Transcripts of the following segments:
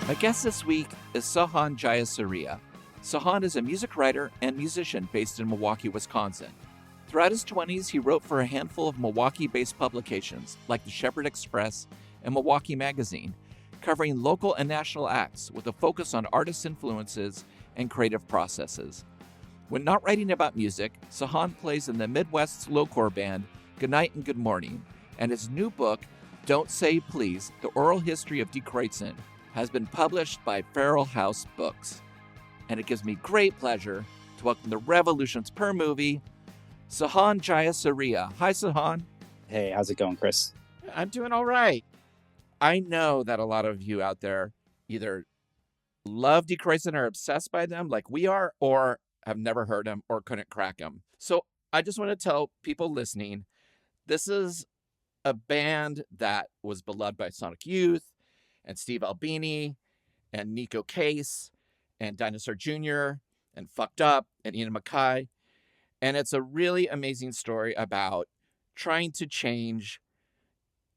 My guest this week is Sahan Jayasuriya. Sahan is a music writer and musician based in Milwaukee, Wisconsin. Throughout his 20s, he wrote for a handful of Milwaukee-based publications like the Shepherd Express and Milwaukee Magazine, covering local and national acts with a focus on artists' influences and creative processes. When not writing about music, Sahan plays in the Midwest's slowcore band Goodnight and Good Morning, and his new book, Don't Say Please, The Oral History of Die Kreuzen, has been published by Feral House Books. And it gives me great pleasure to welcome the Revolutions Per Movie, Sahan Jayasuriya. Hi, Sahan. Hey, how's it going, Chris? I'm doing all right. I know that a lot of you out there either love Die Kreuzen or are obsessed by them like we are, or have never heard them or couldn't crack them. So I just want to tell people listening, this is a band that was beloved by Sonic Youth and Steve Albini and Neko Case and Dinosaur Jr. and Fucked Up and Ian MacKaye. And it's a really amazing story about trying to change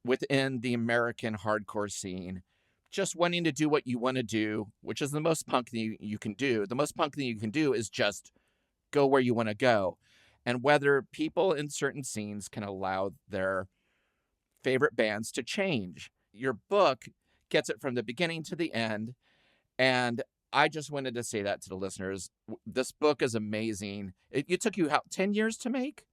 within the American hardcore scene, just wanting to do what you want to do, which is the most punk thing you can do. The most punk thing you can do is just go where you want to go. And whether people in certain scenes can allow their favorite bands to change. Your book gets it from the beginning to the end. And I just wanted to say that to the listeners. This book is amazing. It took you, how, 10 years to make?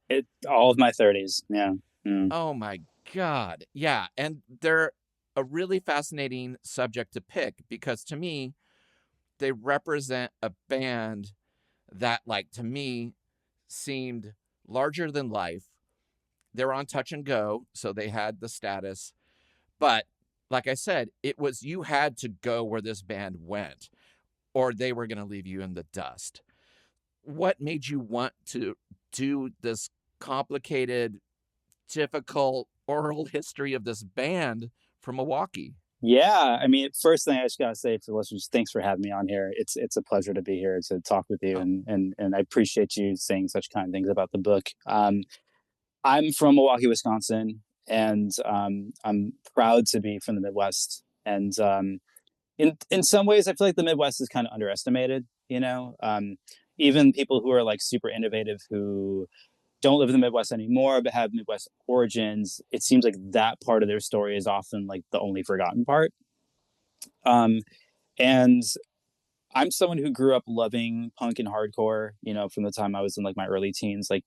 All of my 30s, yeah. Mm. Oh, my God. Yeah. And they're a really fascinating subject to pick because to me, they represent a band that, like, to me, seemed larger than life. They're on Touch and Go, so they had the status. But like I said, it was you had to go where this band went, or they were going to leave you in the dust. What made you want to do this complicated, difficult oral history of this band from Milwaukee? Yeah, I mean, first thing I just gotta say for listeners, thanks for having me on here. It's a pleasure to be here to talk with you, and I appreciate you saying such kind things about the book. I'm from Milwaukee, Wisconsin, and I'm proud to be from the Midwest. And in some ways, I feel like the Midwest is kind of underestimated. You know, even people who are like super innovative who don't live in the Midwest anymore but have Midwest origins, it seems like that part of their story is often like the only forgotten part. And I'm someone who grew up loving punk and hardcore, you know, from the time I was in like my early teens. Like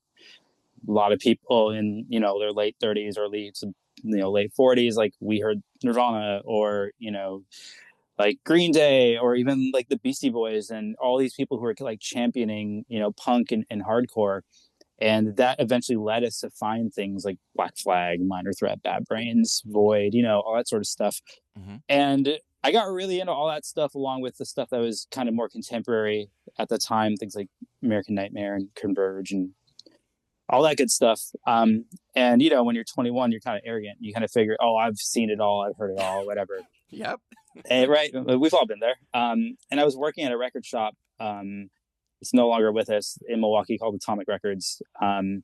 a lot of people in, you know, their late 30s or late 40s, like we heard Nirvana or, you know, like Green Day or even like the Beastie Boys and all these people who are like championing, you know, punk and hardcore. And that eventually led us to find things like Black Flag, Minor Threat, Bad Brains, Void, you know, all that sort of stuff. Mm-hmm. And I got really into all that stuff along with the stuff that was kind of more contemporary at the time, things like American Nightmare and Converge and all that good stuff. And, you know, when you're 21, you're kind of arrogant. You kind of figure, oh, I've seen it all. I've heard it all, whatever. Yep. Right. We've all been there. And I was working at a record shop. It's no longer with us in Milwaukee called Atomic Records. And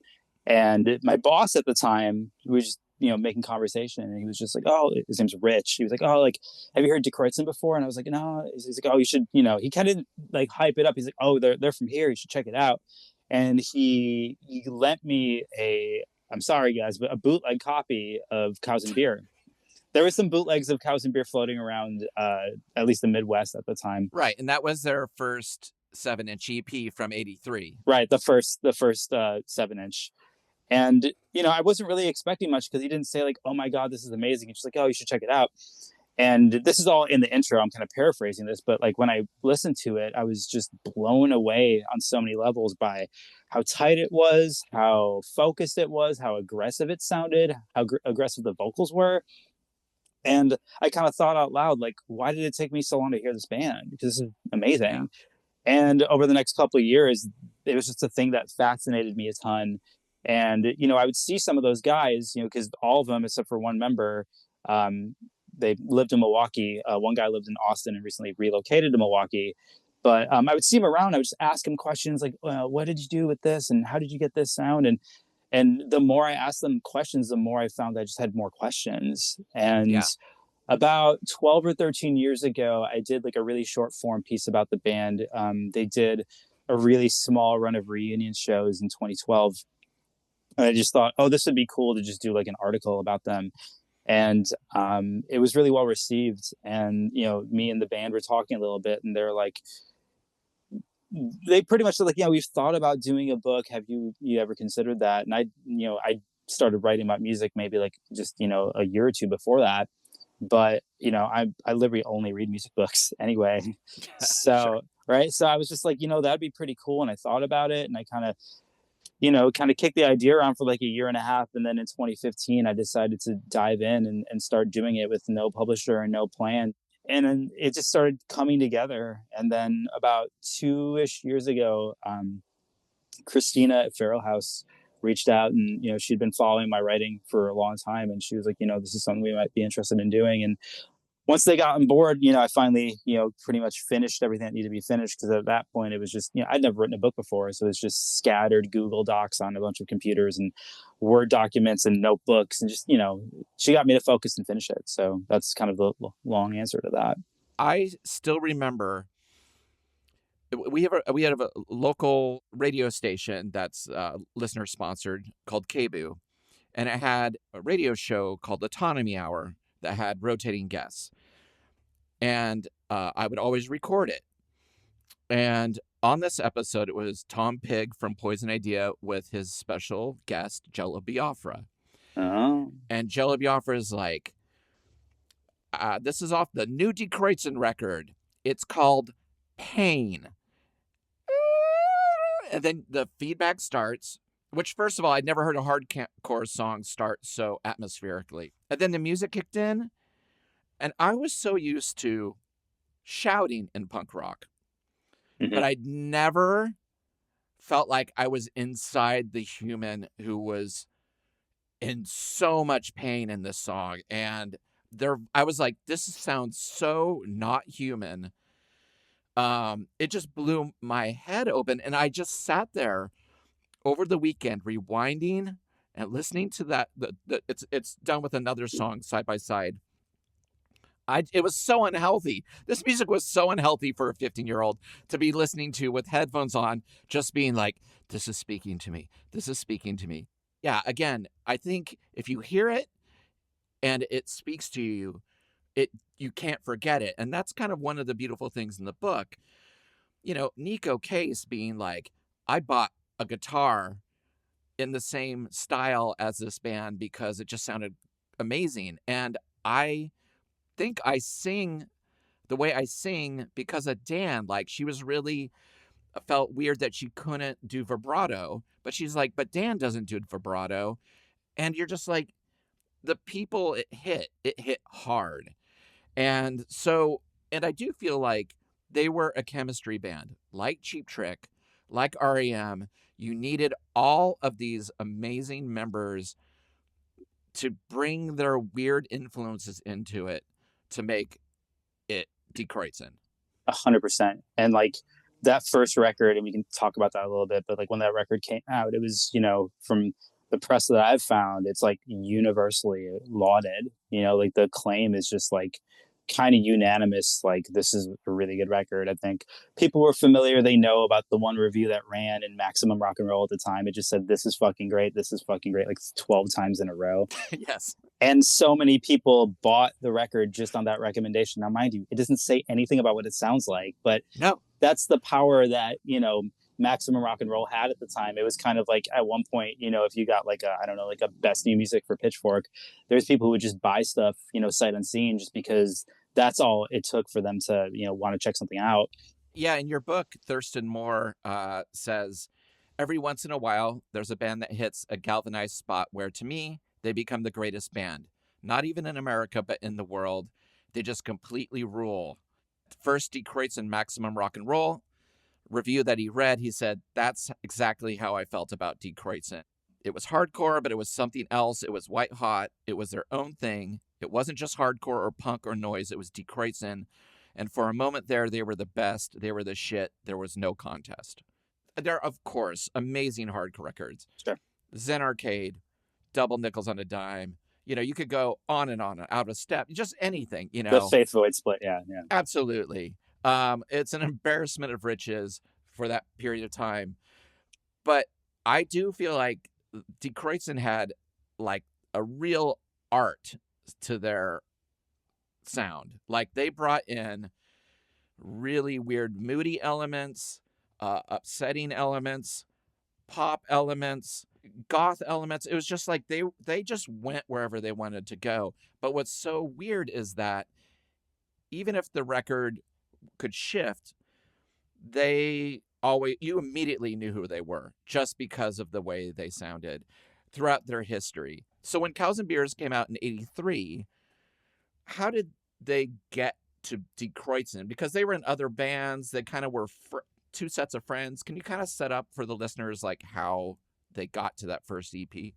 my boss at the time was just, you know, making conversation and he was just like, oh, his name's Rich. He was like, oh, like, have you heard Die Kreuzen before? And I was like, no. He's like, oh, you should, you know, he kind of like hype it up. He's like, oh, they're from here. You should check it out. And he lent me I'm sorry guys, but a bootleg copy of Cows and Beer. There was some bootlegs of Cows and Beer floating around, at least the Midwest at the time. Right. And that was their first 7-inch EP from '83. Right. The first 7-inch. And, you know, I wasn't really expecting much because he didn't say like, oh my God, this is amazing. He's just like, oh, you should check it out. And this is all in the intro. I'm kind of paraphrasing this, but like when I listened to it, I was just blown away on so many levels by how tight it was, how focused it was, how aggressive it sounded, how aggressive the vocals were. And I kind of thought out loud, like, why did it take me so long to hear this band? Because this is amazing. Yeah. And over the next couple of years, it was just a thing that fascinated me a ton. And, you know, I would see some of those guys, you know, because all of them, except for one member, they lived in Milwaukee. One guy lived in Austin and recently relocated to Milwaukee. But I would see him around. I would just ask him questions like, well, what did you do with this? And how did you get this sound? And the more I asked them questions, the more I found I just had more questions. And About 12 or 13 years ago, I did like a really short form piece about the band. They did a really small run of reunion shows in 2012. And I just thought, oh, this would be cool to just do like an article about them. And it was really well received. And, me and the band were talking a little bit, and they're like, they pretty much said like, yeah, we've thought about doing a book. Have you ever considered that? And I started writing about music maybe like just, a year or two before that. But, I literally only read music books anyway. Sure. So, right. So I was just like, that'd be pretty cool. And I thought about it, and I kind of kicked the idea around for like a year and a half. And then in 2015, I decided to dive in and start doing it with no publisher and no plan. And then it just started coming together. And then about 2-ish years ago, Christina at Feral House reached out, and she'd been following my writing for a long time, and she was like, this is something we might be interested in doing. And once they got on board, I finally, pretty much finished everything that needed to be finished, because at that point it was just, I'd never written a book before, so it's just scattered Google Docs on a bunch of computers and Word documents and notebooks, and just, she got me to focus and finish it. So that's kind of the long answer to that. I still remember we have a local radio station that's listener sponsored called KBOO, and it had a radio show called Autonomy Hour that had rotating guests, and I would always record it. And on this episode, it was Tom Pig from Poison Idea with his special guest Jello Biafra. Oh. And Jello Biafra is like, this is off the new Die Kreuzen record. It's called Pain. And then the feedback starts, which, first of all, I'd never heard a hardcore song start so atmospherically. And then the music kicked in, and I was so used to shouting in punk rock, but I'd never felt like I was inside the human who was in so much pain in this song. And I was like, this sounds so not human. It just blew my head open, and I just sat there over the weekend rewinding and listening to that. It's done with another song side by side. It was so unhealthy. This music was so unhealthy for a 15-year-old to be listening to with headphones on, just being like, this is speaking to me. This is speaking to me. Yeah, again, I think if you hear it and it speaks to you, you can't forget it. And that's kind of one of the beautiful things in the book. Neko Case being like, I bought a guitar in the same style as this band because it just sounded amazing. And I think I sing the way I sing because of Dan. Like, she was really felt weird that she couldn't do vibrato, but she's like, but Dan doesn't do vibrato. And you're just like, the people it hit hard. And I do feel like they were a chemistry band, like Cheap Trick, like R.E.M. You needed all of these amazing members to bring their weird influences into it to make it Die Kreuzen. 100%. And like that first record, and we can talk about that a little bit, but like when that record came out, it was, from the press that I've found, it's like universally lauded. Like the acclaim is just like kind of unanimous. Like, this is a really good record. I think people were familiar. They know about the one review that ran in Maximum Rock and Roll at the time. It just said, this is fucking great. This is fucking great. Like 12 times in a row. Yes. And so many people bought the record just on that recommendation. Now, mind you, it doesn't say anything about what it sounds like, but no, that's the power that, Maximum Rock and Roll had at the time. It was kind of like at one point, if you got like a best new music for Pitchfork, there's people who would just buy stuff, sight unseen, just because that's all it took for them to, want to check something out. Yeah. In your book, Thurston Moore says, every once in a while, there's a band that hits a galvanized spot where, to me, they become the greatest band. Not even in America, but in the world. They just completely rule. First Die Kreuzen Maximum Rock and Roll review that he read, he said, that's exactly how I felt about Die Kreuzen. It was hardcore, but it was something else. It was white hot. It was their own thing. It wasn't just hardcore or punk or noise. It was Die Kreuzen. And for a moment there, they were the best. They were the shit. There was no contest. There are, of course, amazing hardcore records. Sure. Zen Arcade, Double Nickels on a Dime, You could go on and on, out of step, just anything, The Faith Void split. Yeah. Yeah. Absolutely. It's an embarrassment of riches for that period of time. But I do feel like Die Kreuzen had like a real art to their sound. Like they brought in really weird, moody elements, upsetting elements, pop elements, goth elements. It was just like they just went wherever they wanted to go. But what's so weird is that even if the record could shift, you immediately knew who they were just because of the way they sounded throughout their history. So when Cows and Beers came out in '83, how did they get to Die Kreuzen? Because they were in other bands, they kind of were two sets of friends. Can you kind of set up for the listeners like how they got to that first EP?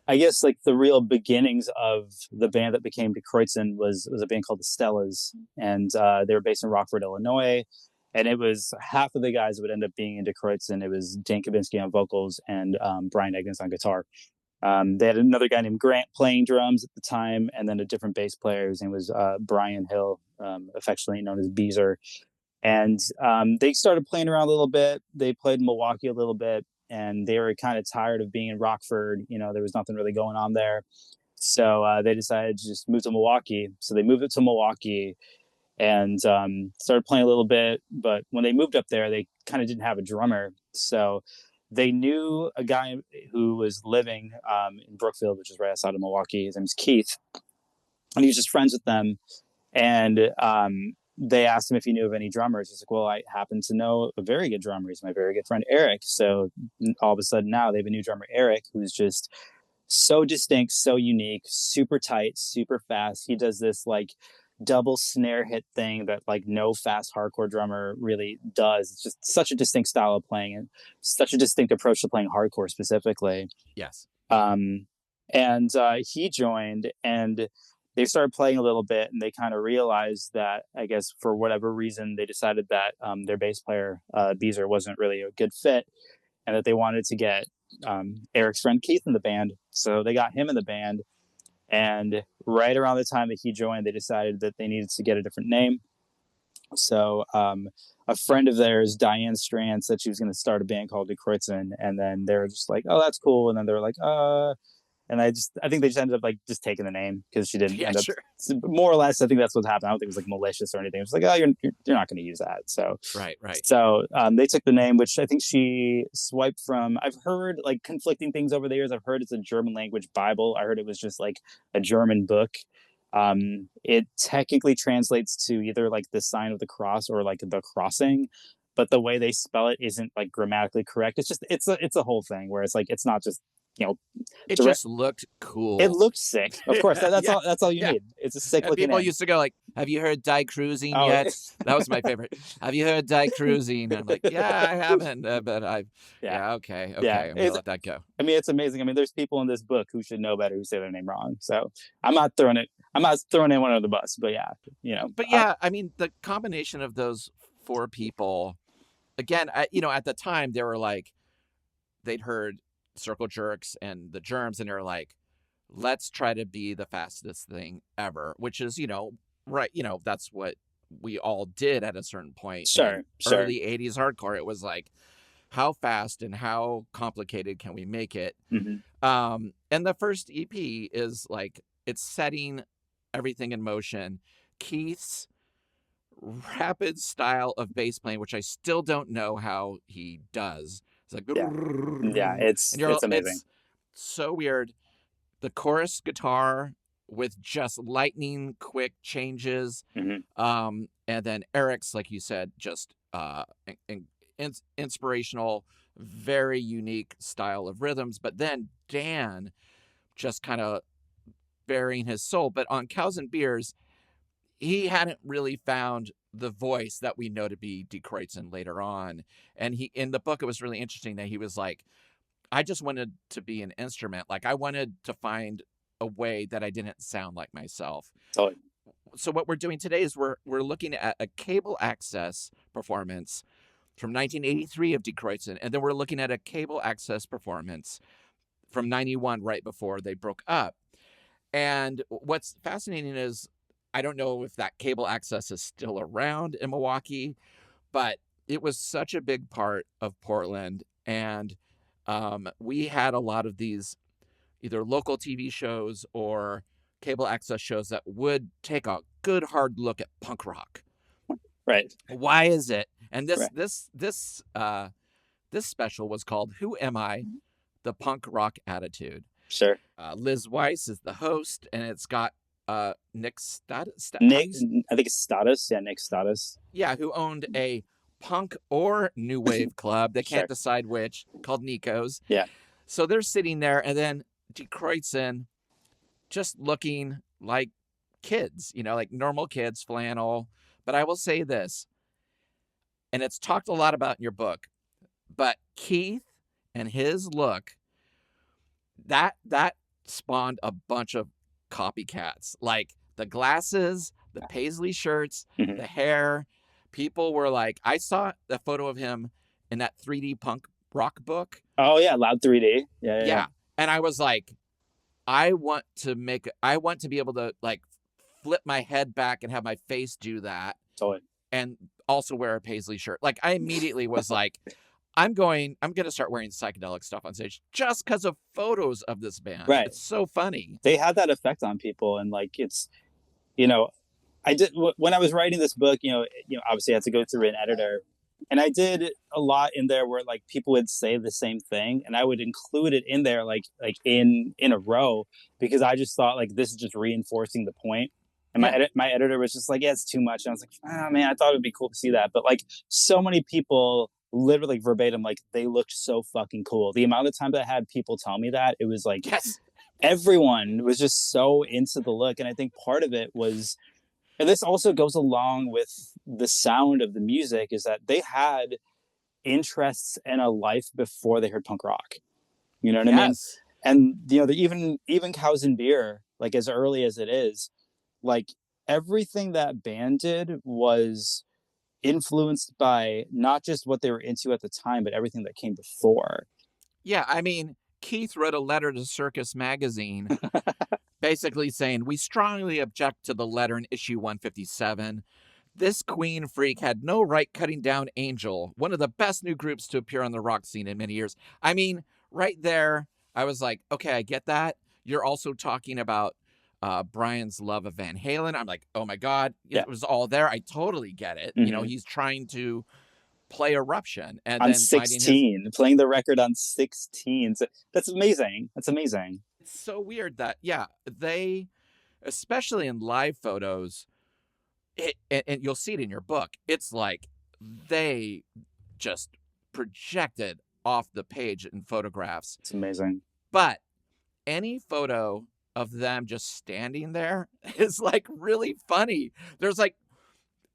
I guess like the real beginnings of the band that became Die Kreuzen was a band called the Stellas, and they were based in Rockford, Illinois. And it was half of the guys that would end up being in Die Kreuzen. It was Dan Kabinski on vocals and Brian Egners on guitar. They had another guy named Grant playing drums at the time, and then a different bass player. His name was Brian Hill, affectionately known as Beezer. And they started playing around a little bit. They played in Milwaukee a little bit, and they were kind of tired of being in Rockford. There was nothing really going on there. So they decided to just move to Milwaukee. So they moved it to Milwaukee and started playing a little bit. But when they moved up there, they kind of didn't have a drummer. So they knew a guy who was living in Brookfield, which is right outside of Milwaukee. His name's Keith. And he was just friends with them. And they asked him if he knew of any drummers. He's like, well, I happen to know a very good drummer. He's my very good friend, Eric. So all of a sudden now they have a new drummer, Eric, who's just so distinct, so unique, super tight, super fast. He does this like double snare hit thing that like no fast hardcore drummer really does. It's just such a distinct style of playing and such a distinct approach to playing hardcore specifically. Yes. And he joined, and they started playing a little bit, and they kind of realized that, I guess for whatever reason, they decided that their bass player, Beezer, wasn't really a good fit, and that they wanted to get Eric's friend Keith in the band. So they got him in the band. And right around the time that he joined, they decided that they needed to get a different name. So a friend of theirs, Diane Strand, said she was going to start a band called Die Kreuzen. And then they were just like, oh, that's cool. And then they were like, and I think they just ended up like just taking the name because she didn't end up. Sure. More or less, I think that's what happened. I don't think it was like malicious or anything. It was like, oh, you're not going to use that. So right. So they took the name, which I think she swiped from. I've heard like conflicting things over the years. I've heard it's a German language Bible. I heard it was just like a German book. It technically translates to either like the sign of the cross or like the crossing, but the way they spell it isn't like grammatically correct. It's a whole thing where it's like it's not just. It just looked cool. It looked sick. Of course, that's all you need. It's a sick looking. People used to go like, "Have you heard Die Kreuzen yet?" That was my favorite. Have you heard Die Kreuzen? I'm like, yeah, I haven't, but I've. Yeah, okay. I'm gonna let that go. I mean, it's amazing. I mean, there's people in this book who should know better who say their name wrong. So I'm not throwing anyone under the bus. But yeah, But yeah, I mean, the combination of those four people, again, at the time they were like, they'd heard Circle Jerks and the Germs, and they're like, let's try to be the fastest thing ever, which is right, that's what we all did at a certain point. Sure. Early 80s hardcore, it was like, how fast and how complicated can we make it? Mm-hmm. And the first EP is like, it's setting everything in motion. Keith's rapid style of bass playing, which I still don't know how he does. It's like, it's amazing. It's so weird. The chorus guitar with just lightning quick changes. Mm-hmm. And then Eric's, like you said, just inspirational, very unique style of rhythms. But then Dan just kind of burying his soul. But on Cows and Beers, he hadn't really found the voice that we know to be Die Kreuzen later on. And in the book, it was really interesting that he was like, I just wanted to be an instrument. Like I wanted to find a way that I didn't sound like myself. Totally. So what we're doing today is we're looking at a cable access performance from 1983 of Die Kreuzen. And then we're looking at a cable access performance from 91, right before they broke up. And what's fascinating is I don't know if that cable access is still around in Milwaukee, but it was such a big part of Portland. And we had a lot of these either local TV shows or cable access shows that would take a good hard look at punk rock. Right. Why is it? And Right. this special was called "Who Am I? The Punk Rock Attitude." Sure. Liz Weiss is the host, and it's got Nick Nick, I think it's Status. Yeah, Nick Status. Yeah, who owned a punk or new wave club. They can't Sure. decide which, called Neko's. Yeah. So they're sitting there, and then Die Kreuzen just looking like kids, like normal kids, flannel. But I will say this, and it's talked a lot about in your book, but Keith and his look, that spawned a bunch of copycats. Like the glasses, the paisley shirts, the hair. People were like, I saw a photo of him in that 3D punk rock book. Oh yeah, Loud 3D. Yeah. And I was like, I want to be able to like flip my head back and have my face do that. Totally. And also wear a paisley shirt. Like I immediately was like, I'm going to start wearing psychedelic stuff on stage just because of photos of this band. Right. It's so funny. They had that effect on people. And like, it's, I did, when I was writing this book, obviously I had to go through an editor, and I did a lot in there where like people would say the same thing, and I would include it in there, like in a row, because I just thought like, this is just reinforcing the point. And my editor was just like, yeah, it's too much. And I was like, oh man, I thought it'd be cool to see that. But like so many people literally verbatim, like they looked so fucking cool. The amount of time that I had people tell me that, it was like, yes, everyone was just so into the look. And I think part of it was, and this also goes along with the sound of the music, is that they had interests and a life before they heard punk rock. You know what I mean? And the even Cows and Beer, like as early as it is, like everything that band did was influenced by not just what they were into at the time, but everything that came before. Yeah, I mean, Keith wrote a letter to Circus Magazine basically saying, we strongly object to the letter in issue 157. This Queen freak had no right cutting down Angel, one of the best new groups to appear on the rock scene in many years. I mean, right there, I was like, okay, I get that. You're also talking about Brian's love of Van Halen. I'm like, oh my God, it was all there. I totally get it. Mm-hmm. He's trying to play Eruption and on then 16, playing the record on 16. That's amazing. That's amazing. It's so weird that, they, especially in live photos, and you'll see it in your book, it's like they just projected off the page in photographs. It's amazing. But any photo of them just standing there is like really funny. There's like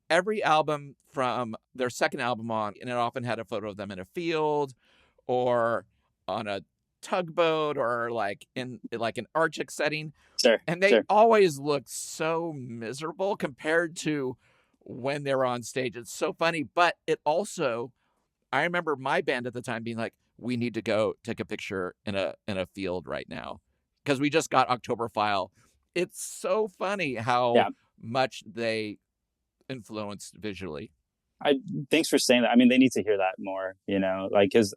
every album from their second album on, and it often had a photo of them in a field or on a tugboat or like in like an Arctic setting. Sure. And they always look so miserable compared to when they were on stage. It's so funny. But it also, I remember my band at the time being like, we need to go take a picture in a field right now, because we just got Oktoberfile. It's so funny how much they influenced visually. Thanks for saying that. I mean, they need to hear that more, because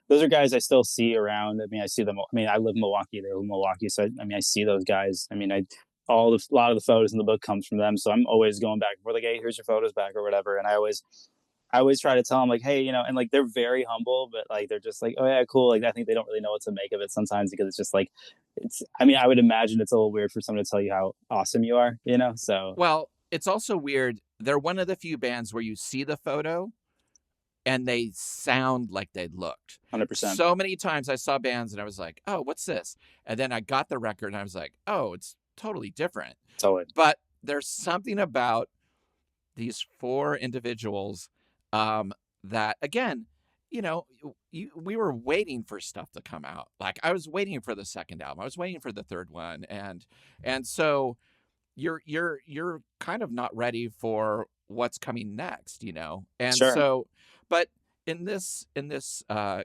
those are guys I still see around. I mean, I see them. I mean, I live in Milwaukee. They live in Milwaukee. So, I see those guys. I mean, a lot of the photos in the book comes from them. So I'm always going back. We're like, hey, here's your photos back or whatever. And I always try to tell them like, hey, and like, they're very humble, but like, they're just like, oh yeah, cool. Like, I think they don't really know what to make of it sometimes, because it's just like, I would imagine it's a little weird for someone to tell you how awesome you are, so. Well, it's also weird. They're one of the few bands where you see the photo and they sound like they looked. 100%. So many times I saw bands and I was like, oh, what's this? And then I got the record and I was like, oh, it's totally different. Totally. But there's something about these four individuals that, again, we were waiting for stuff to come out. Like I was waiting for the second album. I was waiting for the third one. And so you're kind of not ready for what's coming next, And sure. So, but in this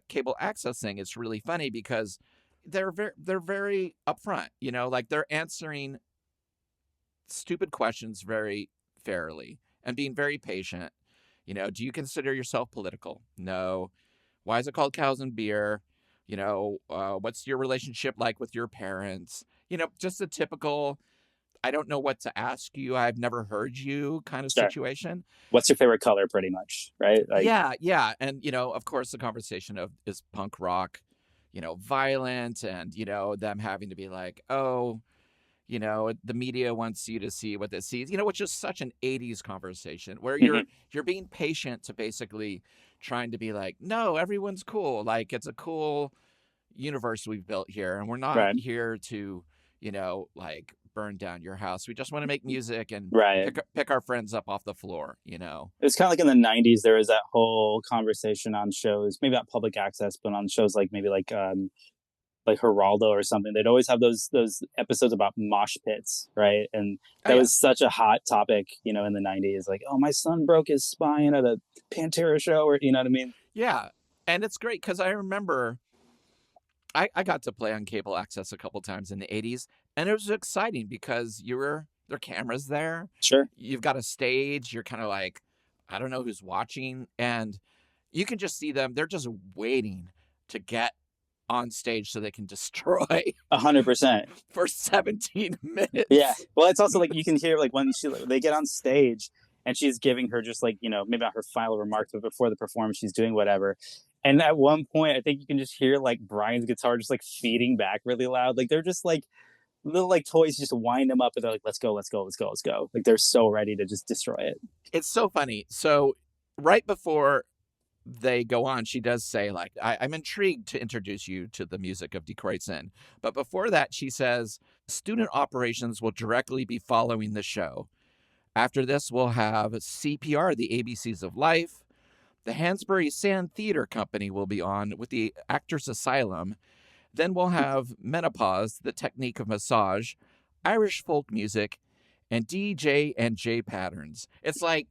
cable access thing, it's really funny because they're very upfront, you know, like they're answering stupid questions very fairly and being very patient. You know, do you consider yourself political? No. Why is it called Cows and Beer? You know, what's your relationship like with your parents? You know, just a typical, I don't know what to ask you, I've never heard you kind of Sure. situation. What's your favorite color, pretty much, right? Like, Yeah, yeah. And, you know, of course, the conversation of is punk rock, you know, violent and, you know, them having to be like, oh, you know, the media wants you to see what it sees, you know, which is such an 80s conversation where mhm, you're being patient to basically trying to be like, no, everyone's cool. Like it's a cool universe we've built here. And we're not right, here to, you know, like burn down your house. We just want to make music and right. pick our friends up off the floor, you know? It's kind of like in the '90s. There was that whole conversation on shows, maybe not public access, but on shows like maybe like Geraldo or something. They'd always have those episodes about mosh pits, right? And Oh, that yeah. was such a hot topic, you know, in the '90s. Like, oh, my son broke his spine at a Pantera show, or you know what I mean? Yeah. And it's great because I remember I got to play on cable access a couple times in the 80s, and it was exciting because there are cameras there. Sure. You've got a stage, you're kind of like, I don't know who's watching, and you can just see them. They're just waiting to get on stage so they can destroy 100%. for 17 Yeah. minutes. Well, it's also like you can hear like when they get on stage and she's giving her just like, you know, maybe not her final remarks, but before the performance, she's doing whatever. And at one point, I think you can just hear like Brian's guitar just like feeding back really loud. Like they're just like little like toys, just wind them up and they're like, let's go, let's go, let's go, let's go. Like they're so ready to just destroy it. It's so funny. So right before they go on, she does say, like, I'm intrigued to introduce you to the music of Die Kreuzen. But before that, she says, student operations will directly be following the show. After this, we'll have CPR, the ABCs of Life. The Hansbury Sand Theater Company will be on with the Actors Asylum. Then we'll have Menopause, the Technique of Massage, Irish folk music, and DJ and J patterns. It's like,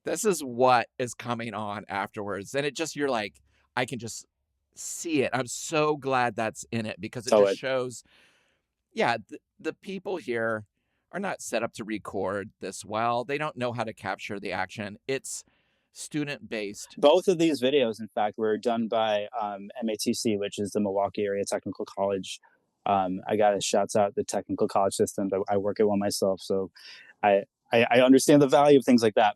this is what is coming on afterwards. And it just, you're like, I can just see it. I'm so glad that's in it because it So just it, shows, yeah, the people here are not set up to record this well. They don't know how to capture the action. It's student based. both of these videos, in fact, were done by MATC, which is the Milwaukee Area Technical College. I got to shout out the technical college system. I work at one myself, so I, I understand the value of things like that.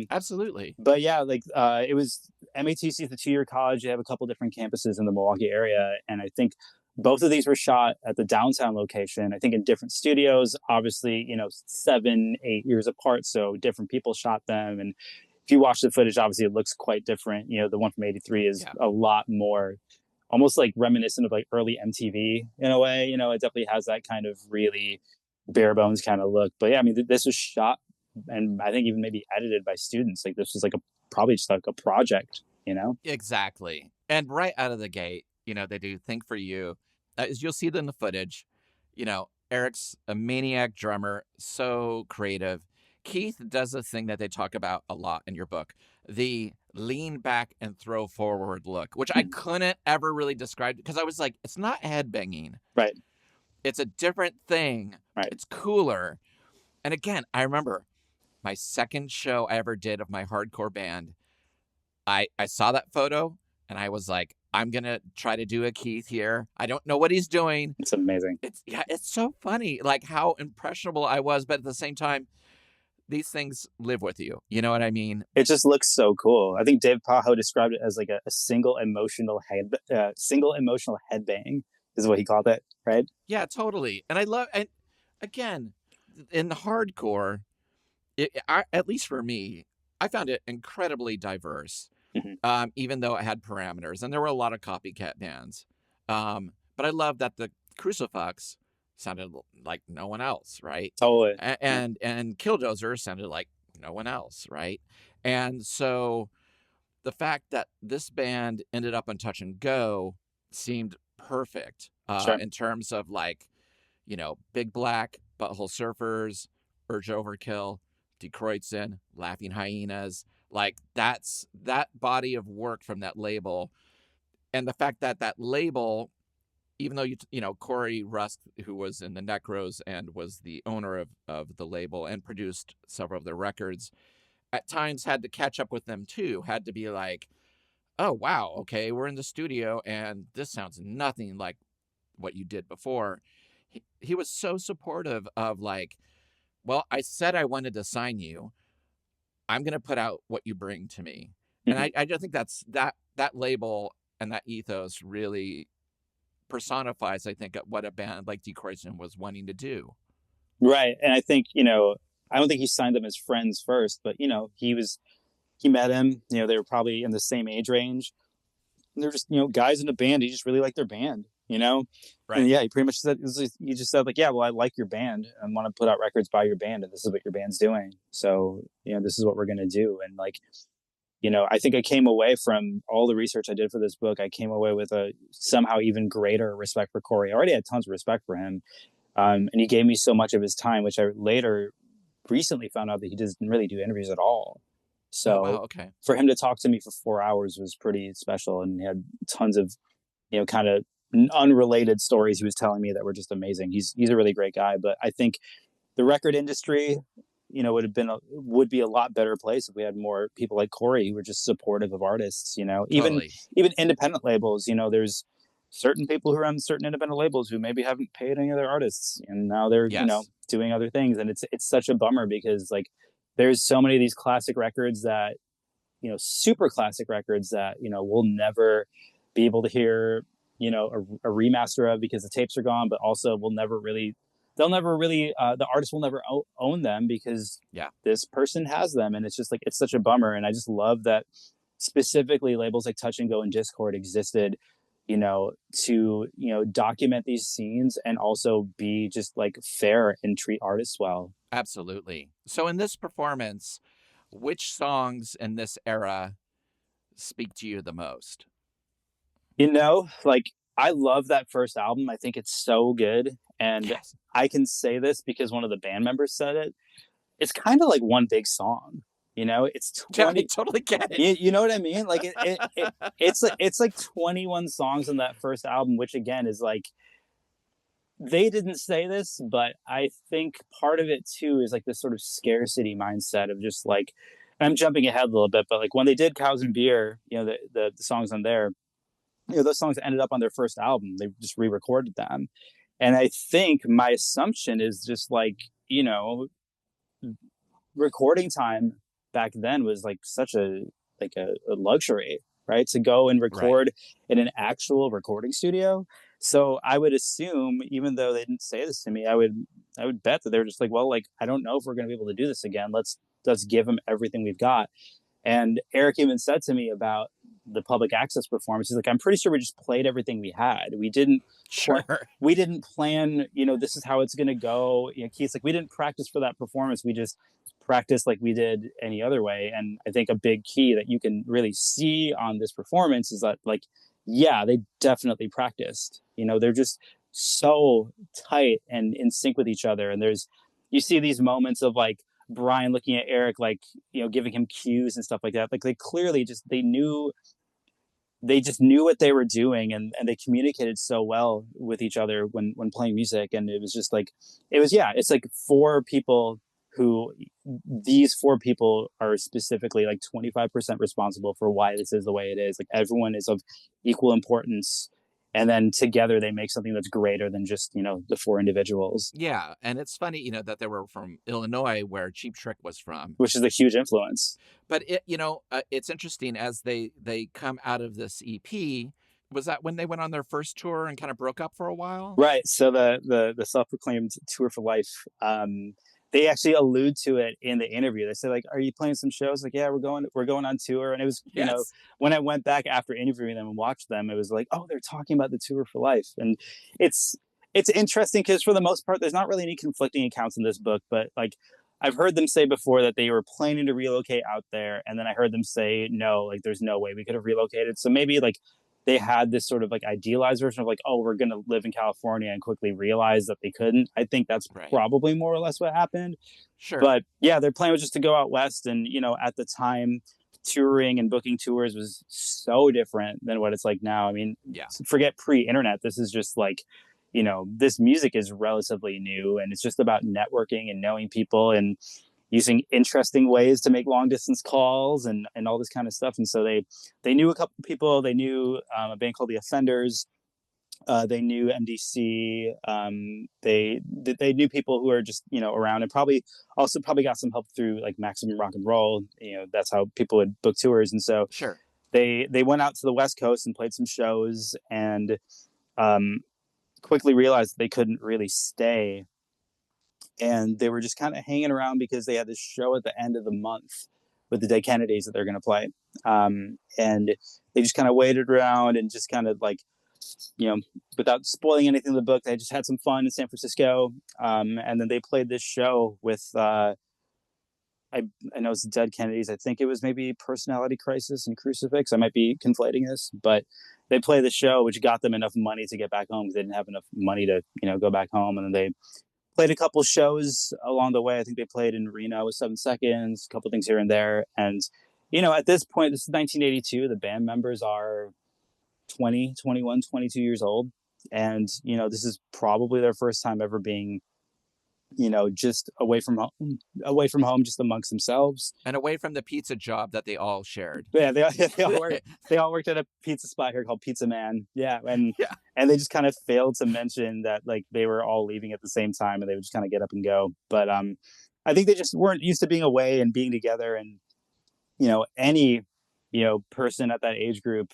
Absolutely. But yeah, like it was MATC is the 2 year college. They have a couple different campuses in the Milwaukee area, and I think both of these were shot at the downtown location. I think in different studios, obviously, you know, 7, 8 years apart, so different people shot them. And if you watch the footage, obviously it looks quite different. You know, the one from '83 is Yeah. a lot more, almost like reminiscent of like early MTV in a way. You know, it definitely has that kind of really bare bones kind of look. But yeah, I mean, this was shot and I think even maybe edited by students. Like this was like probably just like a project, you know? Exactly. And right out of the gate, you know, they do Think for You. As you'll see in the footage, you know, Eric's a maniac drummer, so creative. Keith does a thing that they talk about a lot in your book, the lean back and throw forward look, which I couldn't ever really describe because I was like, it's not headbanging. Right. It's a different thing. Right. It's cooler. And again, I remember my second show I ever did of my hardcore band. I saw that photo and I was like, I'm going to try to do a Keith here. I don't know what he's doing. It's amazing. It's so funny, like how impressionable I was, but at the same time, these things live with you. You know what I mean? It just looks so cool. I think Dave Pajo described it as like a single emotional headbang is what he called it, right? Yeah, totally. And I love, and again, in the hardcore, at least for me, I found it incredibly diverse. Mhm. Even though it had parameters, and there were a lot of copycat bands. But I love that the Crucifix sounded like no one else, right? Totally. And Killdozer sounded like no one else, right? And so the fact that this band ended up on Touch and Go seemed perfect Sure. in terms of like, you know, Big Black, Butthole Surfers, Urge Overkill, Die Kreuzen, Laughing Hyenas. Like that's that body of work from that label. And the fact that that label, even though Corey Rusk, who was in the Necros and was the owner of the label and produced several of their records, at times had to catch up with them too. Had to be like, oh wow, okay, we're in the studio and this sounds nothing like what you did before. He was so supportive of like, well, I said I wanted to sign you. I'm going to put out what you bring to me. And I just think that label and that ethos really personifies, I think, what a band like Die Kreuzen was wanting to do. Right. And I think, I don't think he signed them as friends first, but, he met him, they were probably in the same age range. They're just, guys in a band. He just really liked their band, Right. And yeah, he pretty much said, he just said like, yeah, well, I like your band and want to put out records by your band. And this is what your band's doing. So, this is what we're going to do. And like, I think I came away from all the research I did for this book. I came away with a somehow even greater respect for Corey. I already had tons of respect for him. And he gave me so much of his time, which I later recently found out that he doesn't really do interviews at all. So wow, okay. For him to talk to me for 4 hours was pretty special. And he had tons of, kind of unrelated stories he was telling me that were just amazing. He's a really great guy. But I think the record industry, would be a lot better place if we had more people like Corey who were just supportive of artists, Totally. even independent labels, there's certain people who are on certain independent labels who maybe haven't paid any other artists and now they're, yes. Doing other things. And it's such a bummer because like there's so many of these classic records that, super classic records that, we'll never be able to hear, a remaster of because the tapes are gone, but also they'll never really, the artist will never own them because this person has them. And it's just like, it's such a bummer. And I just love that specifically labels like Touch and Go and Discord existed, to, document these scenes and also be just like fair and treat artists well. Absolutely. So in this performance, which songs in this era speak to you the most? Like I love that first album. I think it's so good. And yes. I can say this because one of the band members said it. It's kind of like one big song, it's 20. I totally get it. You know what I mean? Like it's like 21 songs in that first album, which again is like, they didn't say this, but I think part of it too is like this sort of scarcity mindset of just like, I'm jumping ahead a little bit, but like when they did Cows and Beer, the songs on there, those songs ended up on their first album. They just re-recorded them. And I think my assumption is just like, recording time back then was like such a luxury, right? To go and record in an actual recording studio. So I would assume, even though they didn't say this to me, I would bet that they're just like, well, like, I don't know if we're going to be able to do this again. Let's give them everything we've got. And Eric even said to me about the public access performance, he's like, I'm pretty sure we just played everything we had. We didn't plan, this is how it's going to go. Keith's like, we didn't practice for that performance. We just practiced like we did any other way. And I think a big key that you can really see on this performance is that, like, yeah, they definitely practiced. They're just so tight and in sync with each other. And you see these moments of like Brian looking at Eric, like, giving him cues and stuff like that. Like they clearly they just knew what they were doing and they communicated so well with each other when playing music. And it was just like, it's like these four people are specifically like 25% responsible for why this is the way it is. Like everyone is of equal importance. And then together they make something that's greater than just, the four individuals. Yeah. And it's funny, that they were from Illinois, where Cheap Trick was from. Which is a huge influence. But it's interesting as they come out of this EP. Was that when they went on their first tour and kind of broke up for a while? Right. So the self-proclaimed Tour for Life, they actually allude to it in the interview. They say like, "Are you playing some shows?" Like, "Yeah, we're going on tour." And it was, when I went back after interviewing them and watched them, it was like, oh, they're talking about the Tour for Life. And it's interesting because for the most part, there's not really any conflicting accounts in this book. But like, I've heard them say before that they were planning to relocate out there, and then I heard them say no, like there's no way we could have relocated. So maybe like they had this sort of like idealized version of like, oh, we're going to live in California, and quickly realize that they couldn't. I think that's probably more or less what happened. Sure. But yeah, their plan was just to go out west. And, at the time, touring and booking tours was so different than what it's like now. I mean, Yeah. forget pre-internet. This is just like, this music is relatively new, and it's just about networking and knowing people and using interesting ways to make long distance calls and all this kind of stuff. And so they knew a couple people. They knew a band called the Offenders. They knew MDC. They knew people who are just around, and probably got some help through like Maximum Rock and Roll. That's how people would book tours. And so Sure. they went out to the West Coast and played some shows, and quickly realized they couldn't really stay, and they were just kind of hanging around because they had this show at the end of the month with the Dead Kennedys that they're going to play, and they just kind of waited around and just kind of like, without spoiling anything in the book, they just had some fun in San Francisco, and then they played this show with I know it's Dead Kennedys. I think it was maybe Personality Crisis and Crucifix. I might be conflating this, but they played the show, which got them enough money to get back home because they didn't have enough money to go back home. And then they played a couple shows along the way. I think they played in Reno with 7 Seconds, a couple things here and there. And at this point, this is 1982. The band members are 20, 21, 22 years old, and this is probably their first time ever being just away from home, just amongst themselves, and away from the pizza job that they all shared. Yeah, they all worked at a pizza spot here called Pizza Man. Yeah, and Yeah. and they just kind of failed to mention that like they were all leaving at the same time, and they would just kind of get up and go. But I think they just weren't used to being away and being together, and any person at that age group,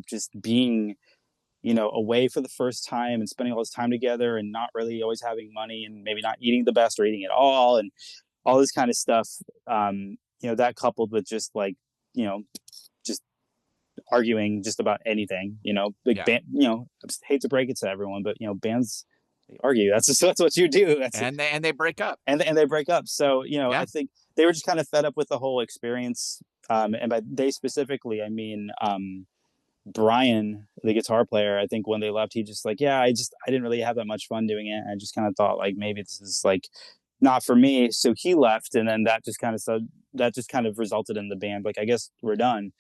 just being away for the first time and spending all this time together and not really always having money and maybe not eating the best or eating at all and all this kind of stuff. That coupled with just like, just arguing just about anything, band, I hate to break it to everyone, but bands, they argue. That's what you do. And they break up. And they break up. So, Yeah. I think they were just kind of fed up with the whole experience. And by they specifically, I mean, Brian, the guitar player, I think when they left, he just like, I didn't really have that much fun doing it. I just kind of thought like, maybe this is like not for me. So he left. And then that just kind of resulted in the band. Like, I guess we're done.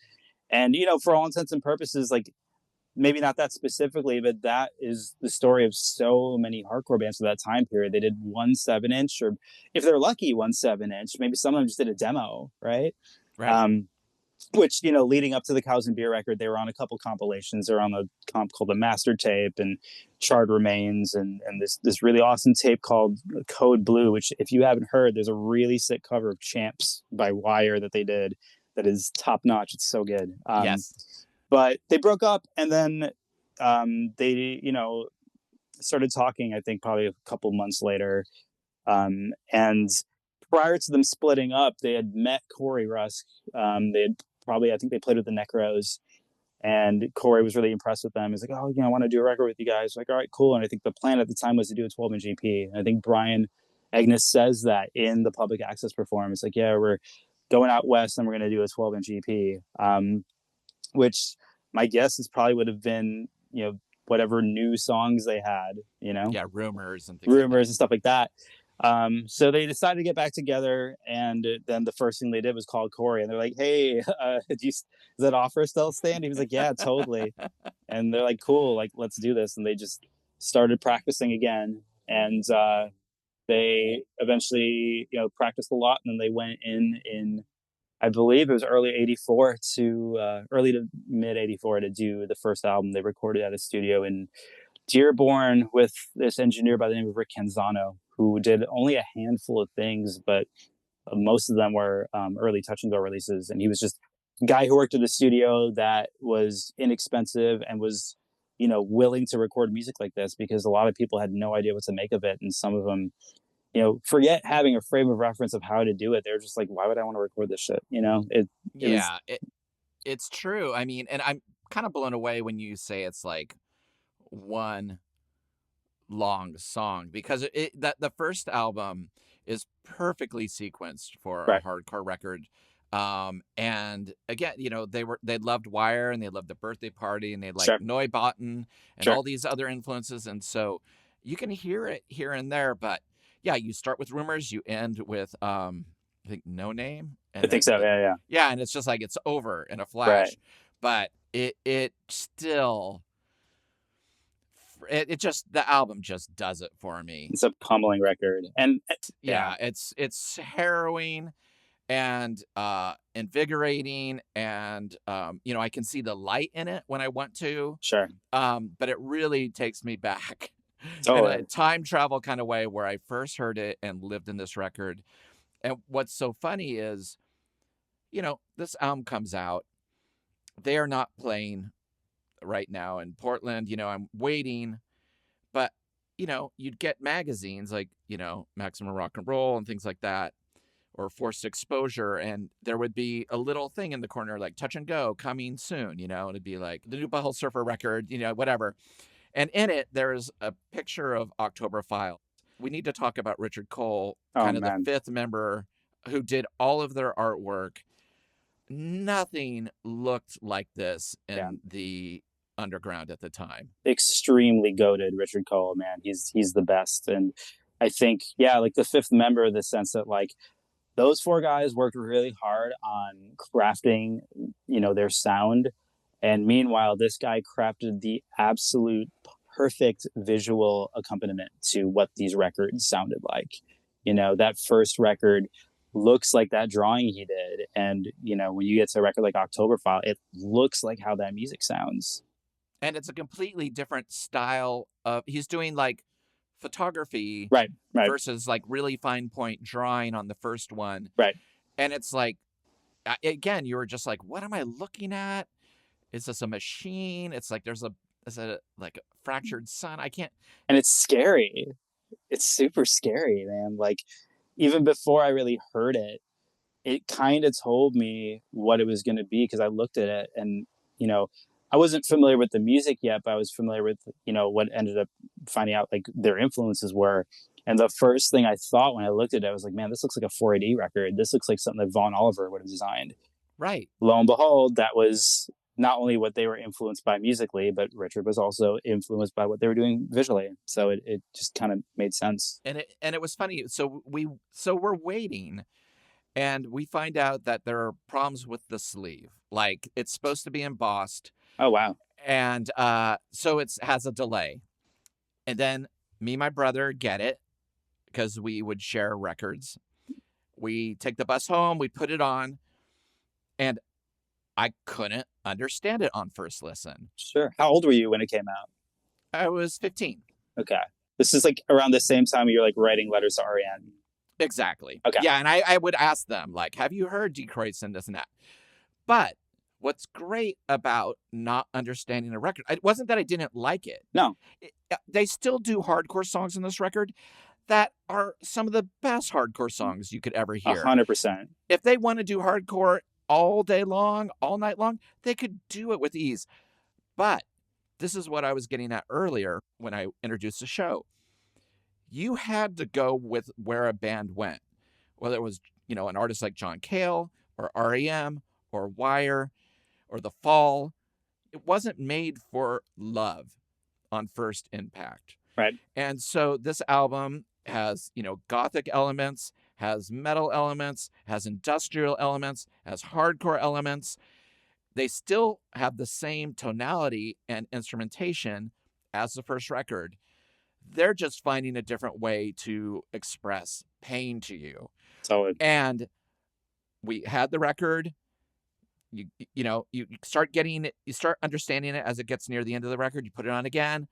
And, for all intents and purposes, like maybe not that specifically, but that is the story of so many hardcore bands for that time period. They did 1 7-inch, or if they're lucky, 1 7-inch, maybe some of them just did a demo. Right. Which, leading up to the Cows and Beer record, they were on a couple compilations. They're on a comp called the Master Tape and Charred Remains, and this really awesome tape called Code Blue, which if you haven't heard, there's a really sick cover of Champs by Wire that they did that is top notch. It's so good. Yes. But they broke up, and then they, started talking, I think probably a couple months later. And prior to them splitting up, they had met Corey Rusk. I think they played with the Necros, and Corey was really impressed with them. He's like, oh, I want to do a record with you guys. Like, all right, cool. And I think the plan at the time was to do a 12-inch EP. And I think Brian Agnes says that in the public access performance, like, yeah, we're going out west and we're going to do a 12-inch EP, which my guess is probably would have been, whatever new songs they had, Yeah, rumors and stuff like that. So they decided to get back together, and then the first thing they did was call Corey, and they're like, hey, is that offer still stand? He was like, yeah, totally. And they're like, cool, like, let's do this. And they just started practicing again. And they eventually, practiced a lot. And then they went in, I believe it was early to mid 84 to do the first album. They recorded at a studio in Dearborn with this engineer by the name of Rick Canzano, who did only a handful of things, but most of them were early touch and go releases. And he was just a guy who worked at a studio that was inexpensive and was, willing to record music like this, because a lot of people had no idea what to make of it. And some of them, forget having a frame of reference of how to do it. They're just like, why would I want to record this shit? It's true. I mean, and I'm kind of blown away when you say it's like one long song, because that the first album is perfectly sequenced for a hardcore record. And again, they loved Wire, and they loved The Birthday Party, and they liked Neubauten and all these other influences. And so you can hear it here and there, but yeah, you start with Rumors, you end with I think No Name, I and think then so. Yeah. yeah, and it's just like it's over in a Right. flash. But it still it just the album just does it for me. It's a pummeling record. And yeah, Yeah, it's harrowing and invigorating, and I can see the light in it when I want to, sure. but it really takes me back in a Totally. time travel kind of way where I first heard it and lived in this record. And what's so funny is, this album comes out, they are not playing right now in Portland. I'm waiting, but you'd get magazines like Maximum Rock and Roll and things like that, or Forced Exposure, and there would be a little thing in the corner like Touch and Go coming soon. It'd be like the new Butthole Surfer record, whatever. And in it there's a picture of October File. We need to talk about Richard Kohl, Oh kind of the man. fifth member who did all of their artwork. Nothing looked like this Yeah. in the underground at the time. Extremely goated Richard Kohl, man. He's the best. And I think, yeah, like the fifth member, the sense that like those four guys worked really hard on crafting, their sound. And meanwhile, this guy crafted the absolute perfect visual accompaniment to what these records sounded like. That first record looks like that drawing he did. And, when you get to a record like October File, it looks like how that music sounds. And it's a completely different style of he's doing like photography Right. versus like really fine point drawing on the first one. Right. And it's like, again, you were just like, what am I looking at? Is this a machine? It's like there's a like a fractured sun. I can't. And it's scary. It's super scary, man. Like even before I really heard it, it kind of told me what it was going to be because I looked at it and, I wasn't familiar with the music yet, but I was familiar with, what ended up finding out like their influences were. And the first thing I thought when I looked at it, I was like, man, this looks like a 4AD record. This looks like something that Vaughn Oliver would have designed. Right. Lo and behold, that was not only what they were influenced by musically, but Richard was also influenced by what they were doing visually. So it just kind of made sense. And it was funny. So we're waiting, and we find out that there are problems with the sleeve. Like it's supposed to be embossed. Oh, wow. And so it has a delay. And then me and my brother get it because we would share records. We take the bus home, we put it on, and I couldn't understand it on first listen. Sure. How old were you when it came out? I was 15. Okay. This is like around the same time you're like writing letters to R.E.M. Exactly. Okay. Yeah, and I would ask them, like, have you heard Die Kreuzen, this and that? But what's great about not understanding a record, it wasn't that I didn't like it. No. They still do hardcore songs in this record that are some of the best hardcore songs you could ever hear. 100%. If they want to do hardcore all day long, all night long, they could do it with ease. But this is what I was getting at earlier when I introduced the show. You had to go with where a band went, whether it was, an artist like John Cale or R.E.M. or Wire or The Fall. It wasn't made for love on first impact. Right. And so this album has, gothic elements, has metal elements, has industrial elements, has hardcore elements. They still have the same tonality and instrumentation as the first record. They're just finding a different way to express pain to you. Solid. And we had the record. You start getting it, you start understanding it as it gets near the end of the record. You put it on again.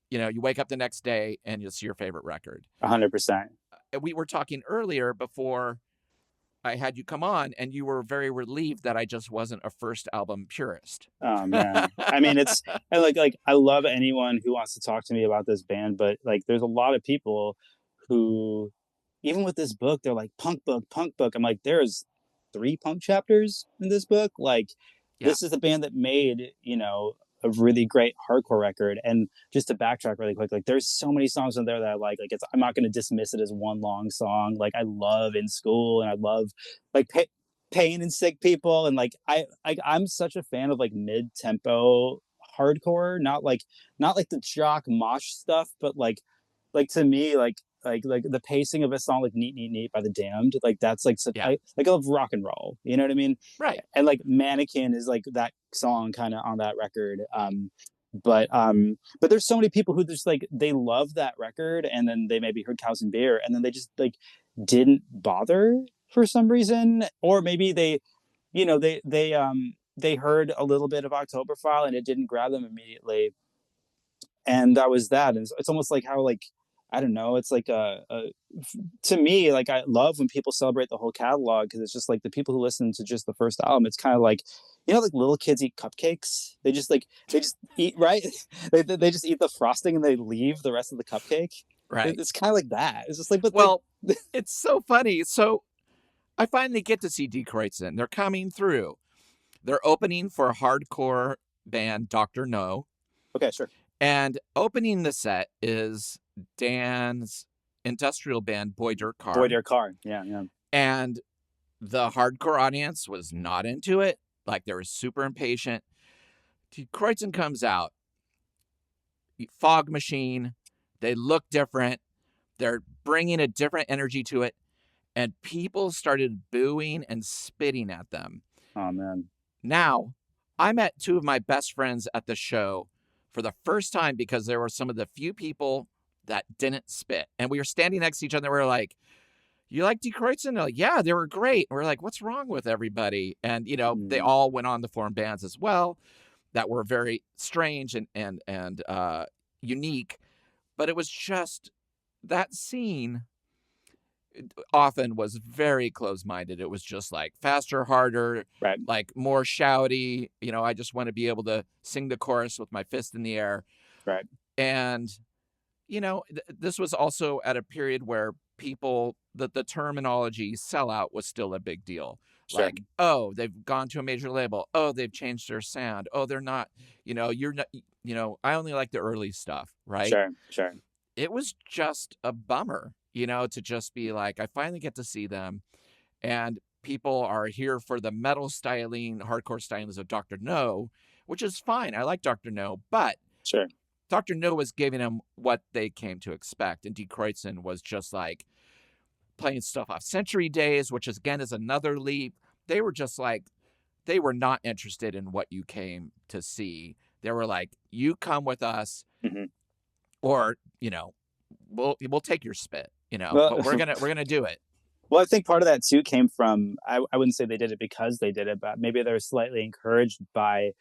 You wake up the next day and you'll see your favorite record. 100%. We were talking earlier before I had you come on, and you were very relieved that I just wasn't a first album purist. Oh man. I mean, it's like I love anyone who wants to talk to me about this band, but like there's a lot of people who even with this book, they're like punk book. I'm like, there's 3 punk chapters in this book. Like this is the band that made, a really great hardcore record. And just to backtrack really quick, like there's so many songs in there that I like I'm not going to dismiss it as one long song. Like I love In School, and I love like Pain and Sick People. And like, I'm such a fan of like mid-tempo hardcore, not like the jock mosh stuff, but like to me, like like the pacing of a song like Neat Neat Neat by the Damned, like that's like such, Yeah. I love Rocknroll, you know what I mean? Right. And like Mannequin is like that song kind of on that record. But there's so many people who just like they love that record, and then they maybe heard Cows and Beer, and then they just like didn't bother for some reason, or maybe they, you know, they heard a little bit of Oktoberfile and it didn't grab them immediately, and that was that. And it's almost like how like I don't know, it's like to me, like I love when people celebrate the whole catalog, because it's just like the people who listen to just the first album, it's kind of like, you know, like little kids eat cupcakes. They just eat, right. They just eat the frosting and they leave the rest of the cupcake. Right. It's kind of like that. It's just like, but Well, like, it's so funny. So I finally get to see Die Kreuzen. They're coming through. They're opening for a hardcore band, Dr. No. okay, sure. And opening the set is Dan's industrial band, Boy Dirt Car. Boy Dirt Car. Yeah, yeah. And the hardcore audience was not into it. Like, they were super impatient. Die Kreuzen comes out. Fog Machine. They look different. They're bringing a different energy to it. And people started booing and spitting at them. Oh, man. Now, I met two of my best friends at the show for the first time because there were some of the few people that didn't spit. And we were standing next to each other. And we were like, you like Die Kreuzen? Like, yeah, they were great. And we're like, what's wrong with everybody? And, you know, they all went on to form bands as well that were very strange and unique. But it was just that scene often was very close-minded. It was just like faster, harder, right, like more shouty. You know, I just want to be able to sing the chorus with my fist in the air. Right. And, you know, this was also at a period where people, the terminology sellout was still a big deal. Sure. Like, oh, they've gone to a major label. Oh, they've changed their sound. Oh, they're not, you know, you're not, you know, I only like the early stuff, right? Sure, sure. It was just a bummer, you know, to just be like, I finally get to see them. And people are here for the metal styling, hardcore stylings of Dr. No, which is fine. I like Dr. No, but sure, Dr. No was giving them what they came to expect. And Die Kreuzen was just like playing stuff off Century Days, which is, again, is another leap. They were just like, they were not interested in what you came to see. They were like, you come with us, or, you know, we'll take your spit, you know, well, but we're gonna do it. Well, I think part of that too came from, I wouldn't say they did it because they did it, but maybe they're slightly encouraged by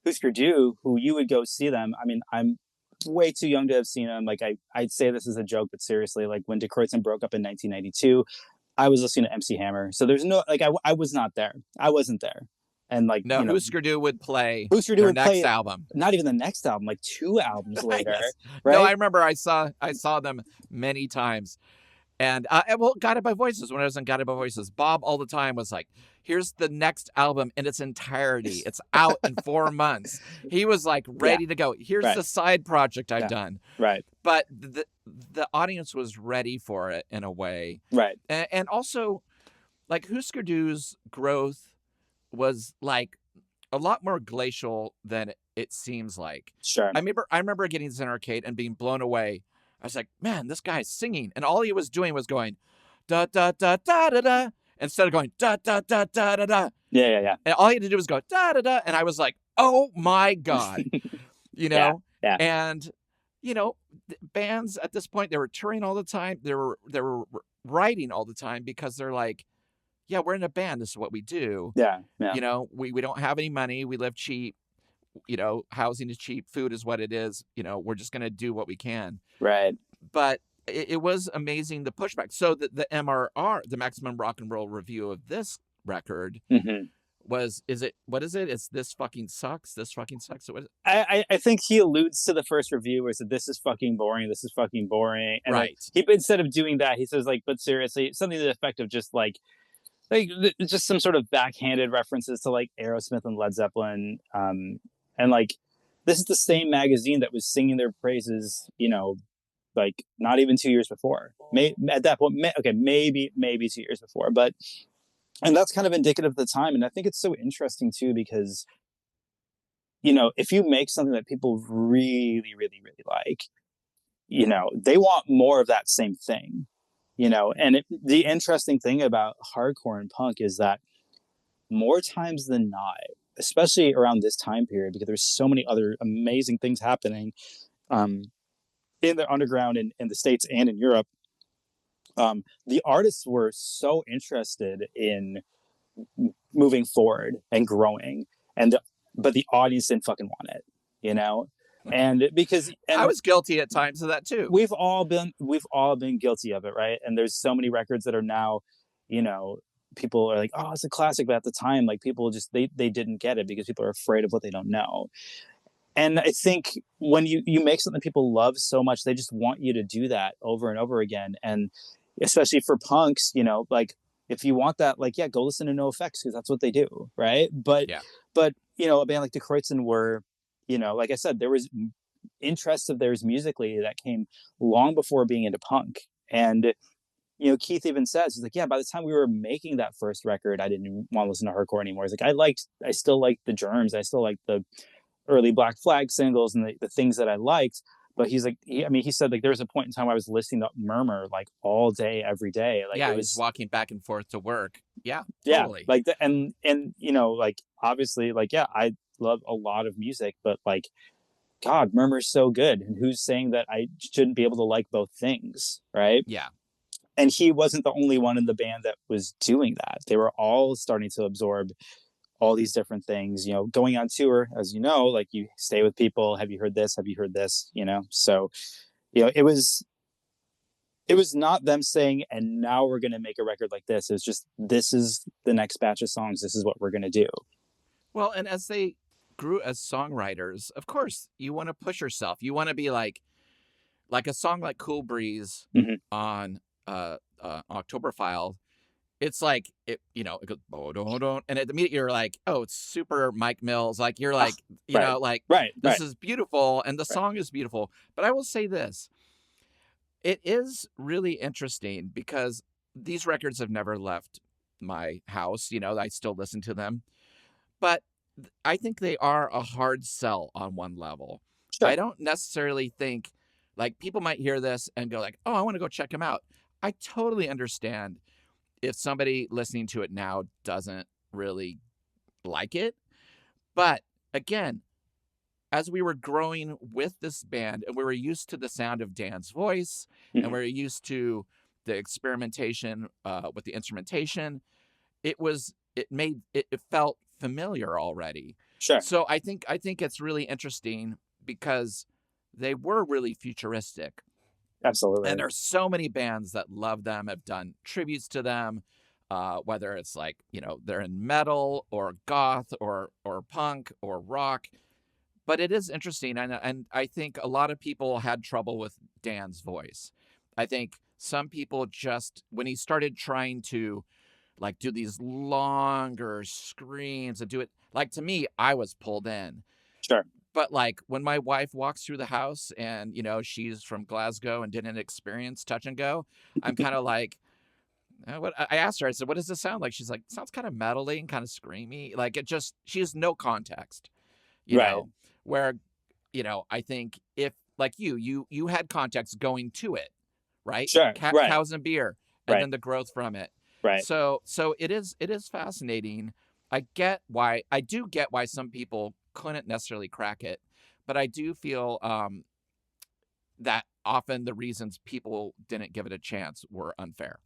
Husker Du, who you would go see them. I mean, I'm way too young to have seen them. Like I'd say this is a joke, but seriously, like when Die Kreuzen broke up in 1992, I was listening to MC Hammer. So there's no, like, I was not there. I wasn't there. And like, no, you know, Husker Du would play Husker Du their would next play album. Not even the next album, like 2 albums later. Yes. Right? No, I remember I saw them many times. And well, Guided by Voices, when I was in Guided by Voices, Bob all the time was like, here's the next album in its entirety. It's out in 4 months. He was like ready to go. Here's the side project I've done. Right. But the audience was ready for it in a way. Right. And also, like, Husker Du's growth was like a lot more glacial than it seems like. Sure. I remember getting this in an arcade and being blown away. I was like, man, this guy's singing. And all he was doing was going, da, da, da, da, da, da, instead of going, da, da, da, da, da, da. Yeah. And all he had to do was go, da, da, da. And I was like, oh, my God. You know? Yeah. And, you know, bands at this point, they were touring all the time. They were writing all the time because they're like, yeah, we're in a band. This is what we do. Yeah. You know, we don't have any money. We live cheap. You know, housing is cheap. Food is what it is. You know, we're just going to do what we can. Right. But it was amazing, the pushback. So the MRR, the Maximum Rock and Roll review of this record was, what is it? It's This Fucking Sucks. This fucking sucks. What is it? I think he alludes to the first review where he said, this is fucking boring. This is fucking boring. And right. Like, instead of doing that, he says, like, but seriously, something to the effect of just like just some sort of backhanded references to like Aerosmith and Led Zeppelin. And like, this is the same magazine that was singing their praises, you know, like not even 2 years before. At that point, maybe 2 years before. But, and that's kind of indicative of the time. And I think it's so interesting too, because, you know, if you make something that people really, really, really like, they want more of that same thing, and the interesting thing about hardcore and punk is that more times than not, especially around this time period, because there's so many other amazing things happening um, in the underground in the States and in Europe. The artists were so interested in moving forward and growing, but the audience didn't fucking want it, you know, and because I and was guilty at times of that too. we've all been guilty of it, right? And there's so many records that are now, you know, people are like, oh, it's a classic, but at the time, like people just they didn't get it because people are afraid of what they don't know. And I think when you make something people love so much, they just want you to do that over and over again. And especially for punks, like if you want that, like, yeah, go listen to NoFX because that's what they do, right? But Yeah. but a band like Die Kreuzen were, like I said, there was interest of theirs musically that came long before being into punk. And Keith even says, he's like, yeah, by the time we were making that first record, I didn't want to listen to hardcore anymore. He's like, I still liked the Germs, I still liked the early Black Flag singles and the things that I liked. But he's like, he said like there was a point in time I was listening to Murmur like all day, every day. Like Yeah, it he's was, walking back and forth to work. Yeah, yeah, totally. like and like obviously like yeah, I love a lot of music, but like God, Murmur's so good, and who's saying that I shouldn't be able to like both things, right? Yeah. And he wasn't the only one in the band that was doing that. They were all starting to absorb all these different things, going on tour, as like you stay with people. Have you heard this? Have you heard this? So, it was not them saying, and now we're going to make a record like this. It's just, this is the next batch of songs. This is what we're going to do. Well, and as they grew as songwriters, of course, you want to push yourself. You want to be like a song like Cool Breeze Mm-hmm. on October File. It's like it goes don't, and immediately you're like, oh, it's super Mike Mills. Like you're like, right. like Right. this is beautiful, and the Right. song is beautiful. But I will say this: it is really interesting because these records have never left my house. I still listen to them, but I think they are a hard sell on one level. I Sure. don't necessarily think like people might hear this and go like, oh, I want to go check them out. I totally understand if somebody listening to it now doesn't really like it. But again, as we were growing with this band and we were used to the sound of Dan's voice and Mm-hmm. we were used to the experimentation with the instrumentation, it felt familiar already. Sure. So I think it's really interesting because they were really futuristic. And Absolutely. there's so many bands that love them, have done tributes to them, whether it's like, they're in metal or goth or punk or rock. But it is interesting. And I think a lot of people had trouble with Dan's voice. I think some people just, when he started trying to like do these longer screams and do it, like to me, I was pulled in. Sure. But like when my wife walks through the house and she's from Glasgow and didn't experience touch and go, I'm kind of like, what I asked her, I said, what does this sound like? She's like, sounds kind of metally and kind of screamy. Like she has no context, Right. where, I think if like you had context going to it, right? Sure. Right. Cows and beer, and Right. then the growth from it. Right. So it is fascinating. I do get why some people couldn't necessarily crack it, but I do feel that often the reasons people didn't give it a chance were unfair.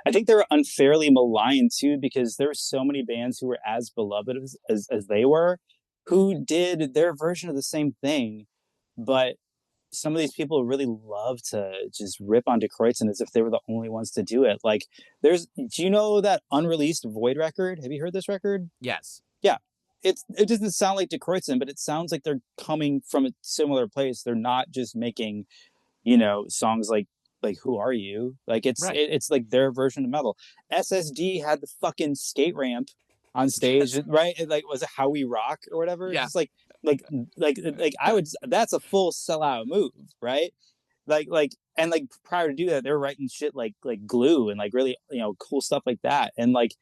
I think they were unfairly maligned too, because there were so many bands who were as beloved as they were, who did their version of the same thing. But some of these people really love to just rip on Die Kreuzen as if they were the only ones to do it. Like, do you know that unreleased Void record? Have you heard this record? Yes. Yeah. It doesn't sound like Die Kreuzen, but it sounds like they're coming from a similar place. They're not just making, songs like Who Are You? Like Right. it's like their version of metal. SSD had the fucking skate ramp on stage, Yes. right? Like, was it How We Rock or whatever? It's Yeah. just like I would, that's a full sellout move, right? And like prior to do that, they were writing shit like Glue and like really cool stuff like that. And like,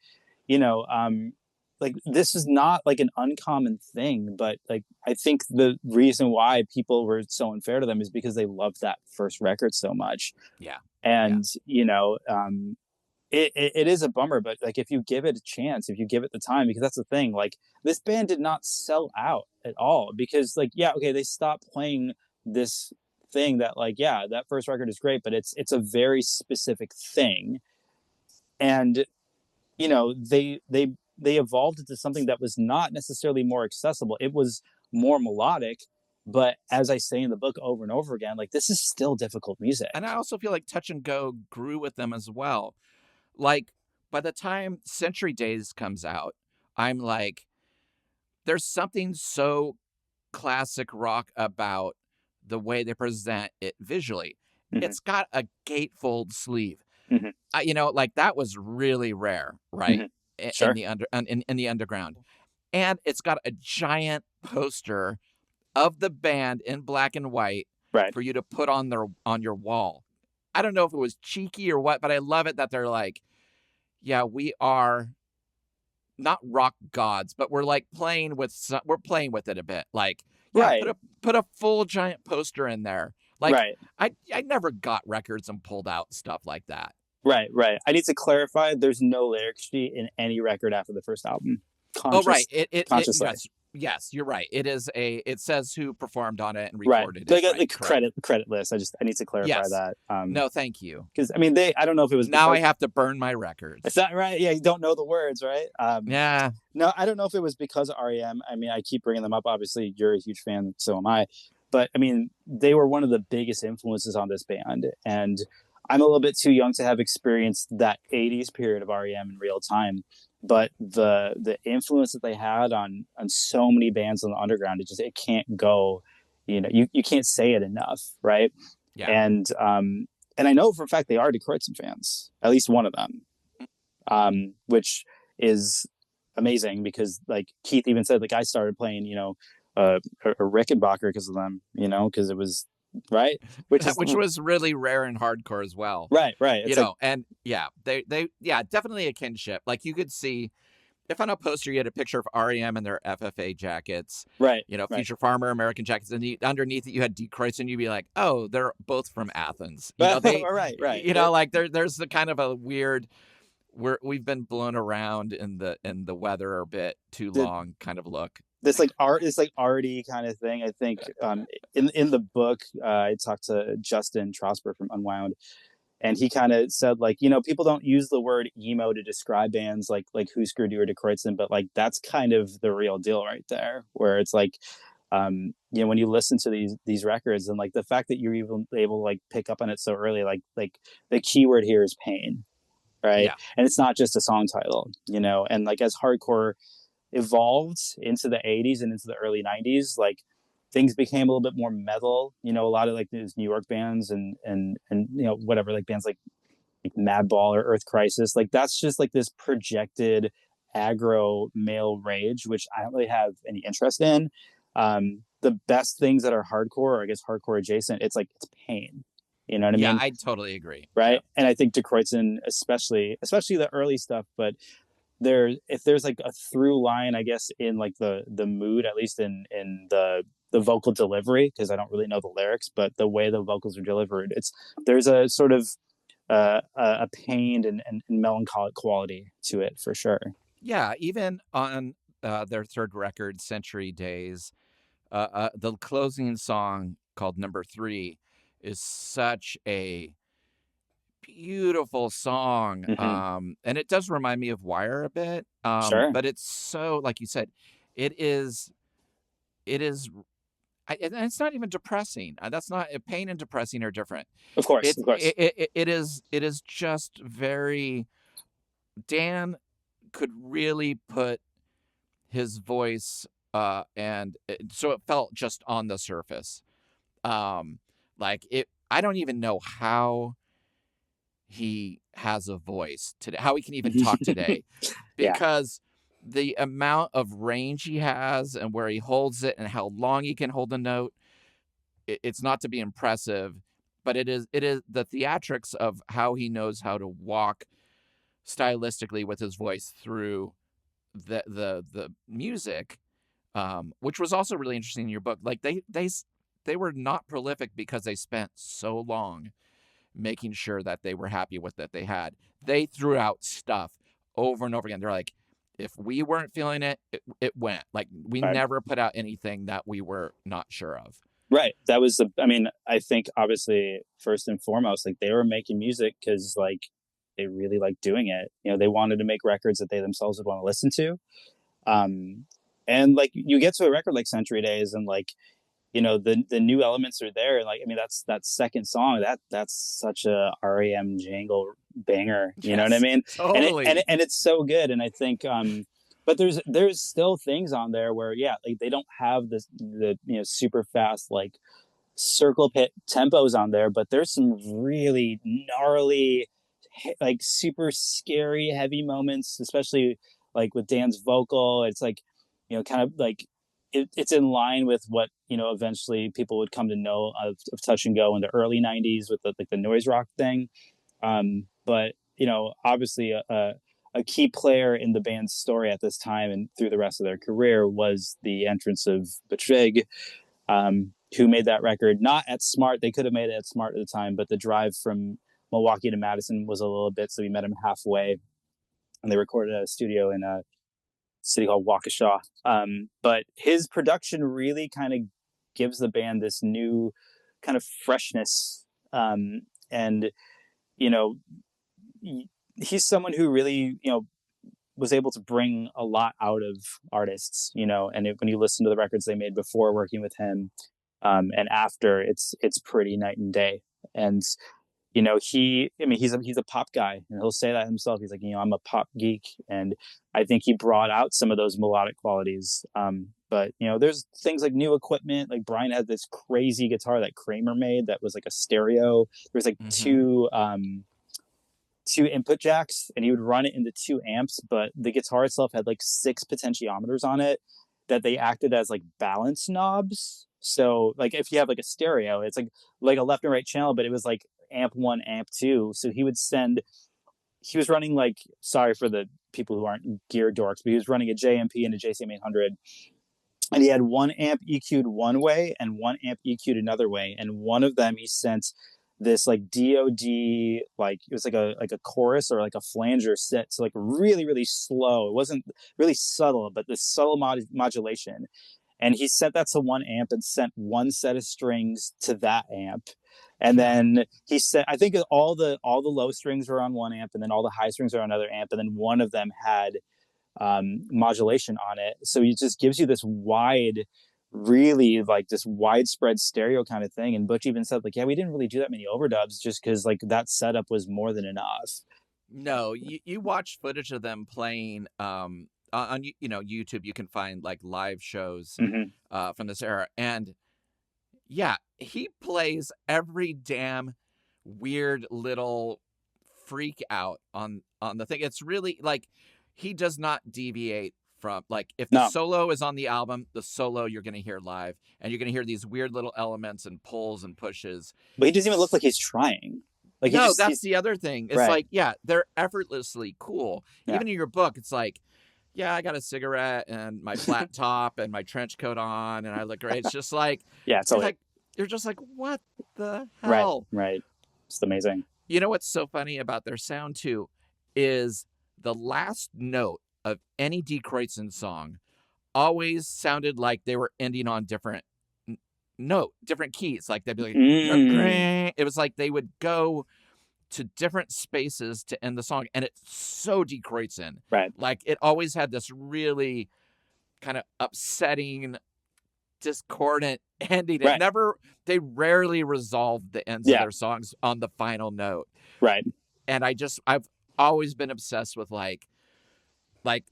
you know, um like this is not like an uncommon thing, but like I think the reason why people were so unfair to them is because they loved that first record so much. Yeah. Yeah. And it is a bummer, but like if you give it a chance, if you give it the time, because that's the thing, like this band did not sell out at all, because like, yeah, okay, they stopped playing this thing that like, yeah, that first record is great, but it's a very specific thing. And they evolved into something that was not necessarily more accessible. It was more melodic, but as I say in the book over and over again, like this is still difficult music. And I also feel like Touch and Go grew with them as well. Like by the time Century Days comes out, I'm like, there's something so classic rock about the way they present it visually. Mm-hmm. It's got a gatefold sleeve. Mm-hmm. Like that was really rare, right? Mm-hmm. Sure. In the underground. And it's got a giant poster of the band in black and white, right, for you to put on your wall. I don't know if it was cheeky or what, but I love it that they're like, yeah, we are not rock gods, but we're like playing with it a bit. Like, yeah, right, put a full giant poster in there. Like, right. I never got records and pulled out stuff like that. Right. I need to clarify. There's no lyric sheet in any record after the first album. Oh, right. Consciously. Yes, you're right. It says who performed on it and right. recorded Like it. the credit list. I need to clarify that. No, thank you. Because I mean, I don't know if it was now I have to burn my records. Is that right? Yeah, you don't know the words, right? Yeah. No, I don't know if it was because of R.E.M. I mean, I keep bringing them up. Obviously, you're a huge fan, so am I. But I mean, they were one of the biggest influences on this band, and I'm a little bit too young to have experienced that 80s period of R.E.M. in real time. But the influence that they had on so many bands on the underground, it can't go, you can't say it enough, right? Yeah. And I know for a fact they are Die Kreuzen fans, at least one of them, which is amazing because like Keith even said, like I started playing, a Rickenbacker because of them, because it was right, which was really rare in hardcore as well. Right. It's and yeah, they definitely a kinship. Like you could see if on a poster you had a picture of R.E.M. and their FFA jackets, right? Future Farmer American jackets, and underneath it you had Die Kreuzen, you'd be like, oh, they're both from Athens. Right. Like there's the kind of a weird. We've been blown around in the weather a bit too long kind of look. This like arty kind of thing. I think in the book, I talked to Justin Trosper from Unwound, and he kind of said like, people don't use the word emo to describe bands like Who Screwed You or Die Kreuzen, but like that's kind of the real deal right there, where it's like, when you listen to these records and like the fact that you're even able to like pick up on it so early, like the keyword here is pain, right? Yeah. And it's not just a song title, and like as hardcore evolved into the 80s and into the early 90s, like things became a little bit more metal, a lot of like these New York bands and whatever, like bands like Madball or Earth Crisis, like that's just like this projected aggro male rage, which I don't really have any interest in. The best things that are hardcore, or I guess hardcore adjacent, it's pain. You know what I mean? Yeah, I totally agree. Right. Yeah. And I think Die Kreuzen, especially the early stuff, but if there's like a through line, I guess, in like the mood, at least in the vocal delivery, because I don't really know the lyrics, but the way the vocals are delivered, there's a sort of a pained and melancholic quality to it for sure. Yeah, even on their third record, Century Days, the closing song called Number 3 is such a beautiful song. Mm-hmm. And it does remind me of Wire a bit. Sure. But it's so, like you said, it is, and it's not even depressing. That's not pain and depressing are different. Of course. It is just very, Dan could really put his voice, and so it felt just on the surface. I don't even know how he has a voice today, how he can even talk today, because the amount of range he has and where he holds it and how long he can hold a note, it's not to be impressive, but it is the theatrics of how he knows how to walk stylistically with his voice through the music, which was also really interesting in your book. Like they were not prolific because they spent so long making sure that they were happy with what they had. They threw out stuff over and over again. They're like, if we weren't feeling it, it went. Like we Right. never put out anything that we were not sure of. Right. That was I think obviously first and foremost, like they were making music because like they really liked doing it. You know, they wanted to make records that they themselves would want to listen to. And like you get to a record like Century Days and like, you know, the new elements are there. And like, I mean, that second song, that's such a R.E.M. jangle banger. You know what I mean? Totally. And it's so good. And I think, but there's still things on there where, yeah, like they don't have the you know, super fast, like circle pit tempos on there, but there's some really gnarly, like super scary, heavy moments, especially like with Dan's vocal. It's like, you know, kind of like it's in line with what, you know, eventually people would come to know of Touch and Go in the early 90s with the noise rock thing. But, you know, obviously a key player in the band's story at this time and through the rest of their career was the entrance of Butch Vig, who made that record not at Smart. They could have made it at Smart at the time, but the drive from Milwaukee to Madison was a little bit, so we met him halfway, and they recorded at a studio in a city called Waukesha. But his production really kind of gives the band this new kind of freshness, and you know, he's someone who really, you know, was able to bring a lot out of artists, you know, and when you listen to the records they made before working with him, and after, it's pretty night and day. And you know, he's a pop guy, and he'll say that himself. He's like, you know, I'm a pop geek, and I think he brought out some of those melodic qualities. But you know, there's things like new equipment. Like Brian had this crazy guitar that Kramer made that was like a stereo. There was like two input jacks, and he would run it into 2 amps, but the guitar itself had like 6 potentiometers on it that they acted as like balance knobs. So like if you have like a stereo, it's like a left and right channel, but it was like amp 1, amp 2. So he was running, like, sorry for the people who aren't gear dorks, but he was running a JMP and a JCM 800, and he had 1 amp EQ'd one way and 1 amp EQ'd another way, and one of them he sent this like DOD, like it was like a chorus or like a flanger set, so like really really slow. It wasn't really subtle, but this subtle modulation, and he sent that to 1 amp and sent 1 set of strings to that amp. And then he said, I think all the low strings were on 1 amp, and then all the high strings are on another amp, and then one of them had modulation on it. So it just gives you this wide, really like this widespread stereo kind of thing. And Butch even said, like, yeah, we didn't really do that many overdubs just because like that setup was more than enough. No, you watch footage of them playing on you know, YouTube. You can find like live shows from this era, and yeah, he plays every damn weird little freak out on the thing. It's really like he does not deviate from, like, if the solo is on the album, the solo you're going to hear live, and you're going to hear these weird little elements and pulls and pushes. But he doesn't even look like he's trying. Like no, that's the other thing. It's like, yeah, they're effortlessly cool. Yeah. Even in your book, it's like, yeah, I got a cigarette and my flat top and my trench coat on, and I look great. It's just like, yeah, it's like you're just like, what the hell? Right. It's amazing. You know what's so funny about their sound too is the last note of any Die Kreuzen song always sounded like they were ending on different keys. Like they'd be like, it was like they would go to different spaces to end the song, and it's so Die Kreuzen. Right. Like it always had this really kind of upsetting, discordant ending. Right. They rarely resolved the ends of their songs on the final note. Right. And I've always been obsessed with like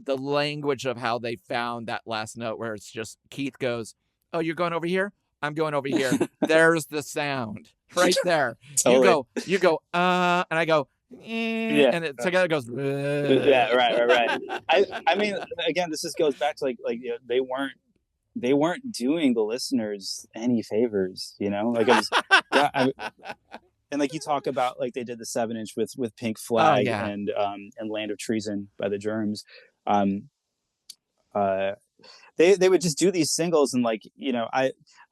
the language of how they found that last note where it's just Keith goes, oh, you're going over here? I'm going over here. There's the sound right there. Totally. You go, and I go, and it together goes, yeah, right. I mean, again, this just goes back to like you know, they weren't doing the listeners any favors, you know, like it was, and like you talk about, like they did the 7-inch with Pink Flag and Land of Treason by the Germs. they would just do these singles, and like,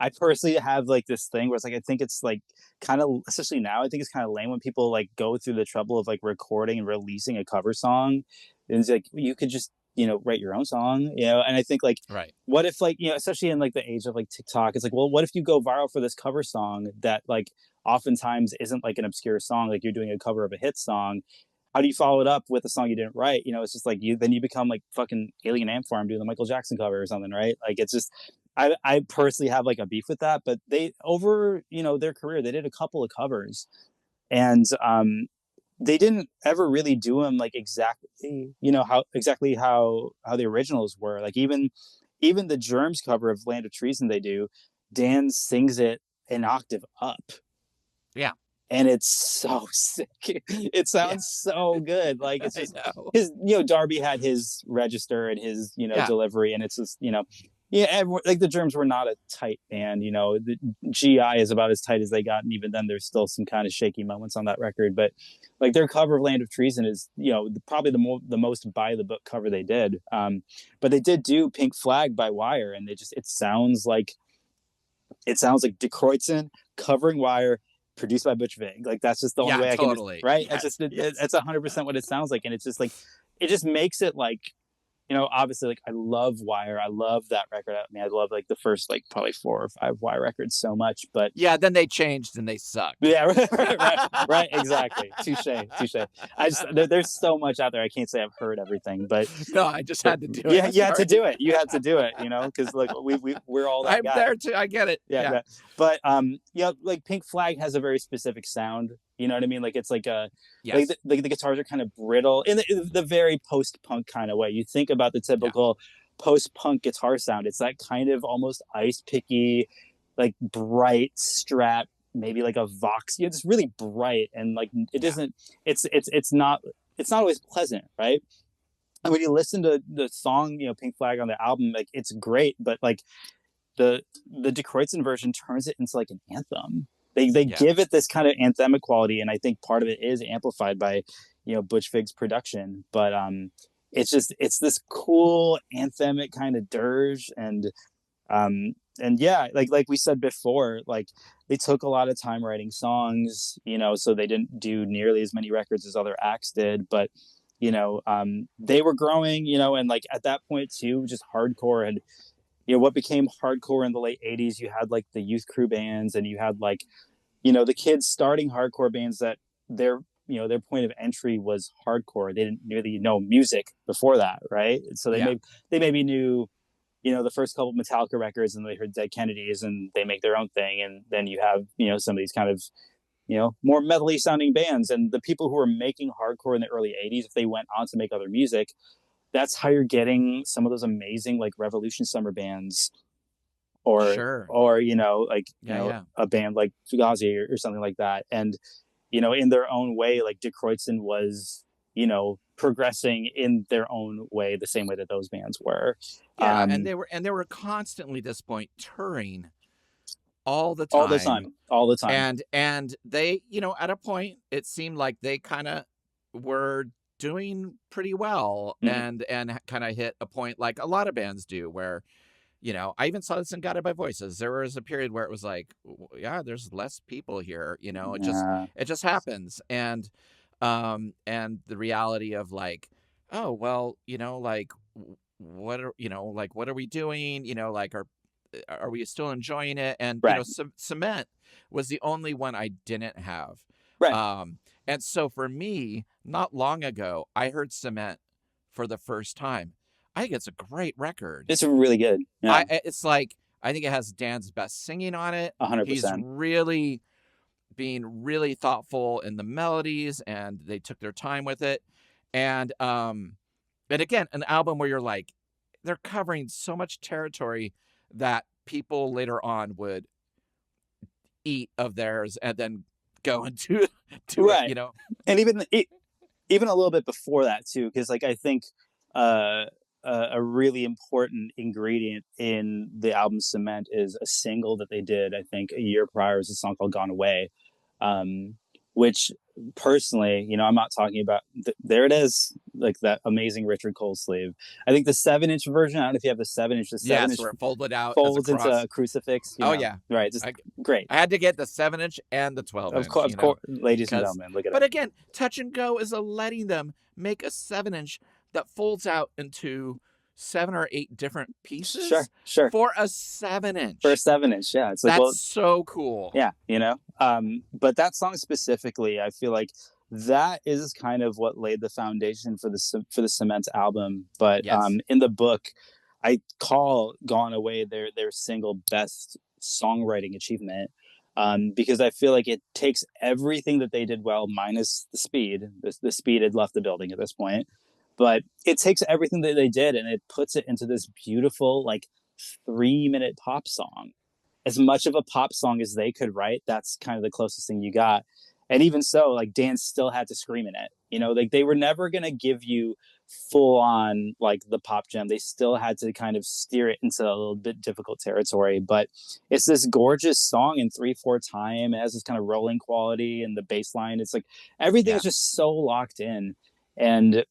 I personally have like this thing where it's like, I think it's like kind of, especially now, I think it's kind of lame when people like go through the trouble of like recording and releasing a cover song, and it's like, you could just, write your own song, and I think like, Right. what if like, especially in like the age of like TikTok, it's like, well, what if you go viral for this cover song that like oftentimes isn't like an obscure song, like you're doing a cover of a hit song, how do you follow it up with a song you didn't write? It's just like, you become like fucking Alien Ant Farm doing the Michael Jackson cover or something, right? Like, it's just, I personally have like a beef with that, but they, over, their career, they did a couple of covers, and they didn't ever really do them like exactly, how the originals were. Like, even the Germs cover of Land of Treason they do, Dan sings it an octave up, Yeah. and it's so sick. It Yeah. sounds so good. Like, it's I just know. his, Darby had his register and his, Yeah. delivery, and it's just, yeah, like the Germs were not a tight band. The GI is about as tight as they got, and even then, there's still some kind of shaky moments on that record. But like, their cover of Land of Treason is, probably the most by the book cover they did. But they did do Pink Flag by Wire, and it sounds like Die Kreuzen covering Wire, produced by Butch Vig. Like, that's just the only Yeah, way I can, totally. right? Yes. Yes. It's 100% what it sounds like, and it's just like, it just makes it like, obviously, like, I love Wire, I love that record. I mean, I love like the first like probably 4 or 5 Wire records so much, but Yeah, then they changed and they sucked. yeah, right, exactly. Touche. I just, there's so much out there. I can't say I've heard everything, but No, I just had to do it. yeah, you had to Sorry. do it. You had to do it, because like we're all that I'm guy. there too. I get it. Yeah, Yeah. yeah. But like Pink Flag has a very specific sound. You know what I mean? Like, it's like a, like Yes. the guitars are kind of brittle in the very post-punk kind of way. You think about the typical post-punk guitar sound. It's that kind of almost ice picky, like bright Strat, maybe like a Vox. It's really bright, and like it isn't. It's not always pleasant, right? And when you listen to the song, Pink Flag on the album, like, it's great, but like the Die Kreuzen version turns it into like an anthem. They Yeah. give it this kind of anthemic quality, and I think part of it is amplified by, Butch Vig's production. But it's this cool anthemic kind of dirge, and yeah, like we said before, like, they took a lot of time writing songs, so they didn't do nearly as many records as other acts did, but they were growing, and like at that point too, just hardcore had, what became hardcore in the late 80s. You had like the youth crew bands, and you had like, the kids starting hardcore bands that their point of entry was hardcore. They didn't really know music before that, right? So they maybe knew, the first couple of Metallica records, and they heard Dead Kennedys, and they make their own thing. And then you have, some of these kind of, more metally sounding bands, and the people who were making hardcore in the early 80s, if they went on to make other music, that's how you're getting some of those amazing like Revolution summer bands, or Sure. like a band like Fugazi, or something like that. And in their own way, like Die Kreuzen was, progressing in their own way, the same way that those bands were. Yeah, and they were constantly at this point touring all the time. All the time. And they, at a point it seemed like they kind of were doing pretty well, Mm-hmm. and kind of hit a point like a lot of bands do, where I even saw this in Guided by Voices. There was a period where it was like, yeah, there's less people here, it just happens. And the reality of like, oh well, like, what are what are we doing, like, are we still enjoying it? And Right. Cement was the only one I didn't have. Right. And so for me, not long ago, I heard Cement for the first time. I think it's a great record. It's really good. Yeah. It's like, I think it has Dan's best singing on it. 100%. He's really being really thoughtful in the melodies, and they took their time with it. And again, an album where you're like, they're covering so much territory that people later on would eat of theirs and then go into right. it, And even a little bit before that too, because like I think a really important ingredient in the album Cement is a single that they did, I think, a year prior, is a song called Gone Away, which personally, I'm not talking about there it is, like that amazing Richard Kohl sleeve. I think the 7-inch version, I don't know if you have the 7-inch, the 7 Yes, inch where it folded out as a folds into cross. a crucifix, Oh yeah, right? Just I, great. I had to get the 7-inch and the 12-inch. Of course, ladies and Because, gentlemen, look at but it. again, Touch and Go is letting them make a 7-inch that folds out into 7 or 8 different pieces Sure. for a 7-inch. For a 7-inch, yeah, it's like, that's so cool. Yeah, but that song specifically, I feel like that is kind of what laid the foundation for the Cement album. But Yes. In the book, I call Gone Away their single best songwriting achievement, because I feel like it takes everything that they did well, minus the speed. The speed had left the building at this point, but it takes everything that they did and it puts it into this beautiful, like, 3-minute pop song. As much of a pop song as they could write, that's kind of the closest thing you got. And even so, like, Dan still had to scream in it. Like, they were never going to give you full on, like, the pop gem. They still had to kind of steer it into a little bit difficult territory. But it's this gorgeous song in 3/4 time. It has this kind of rolling quality, and the bass line, it's like everything is just so locked in. And,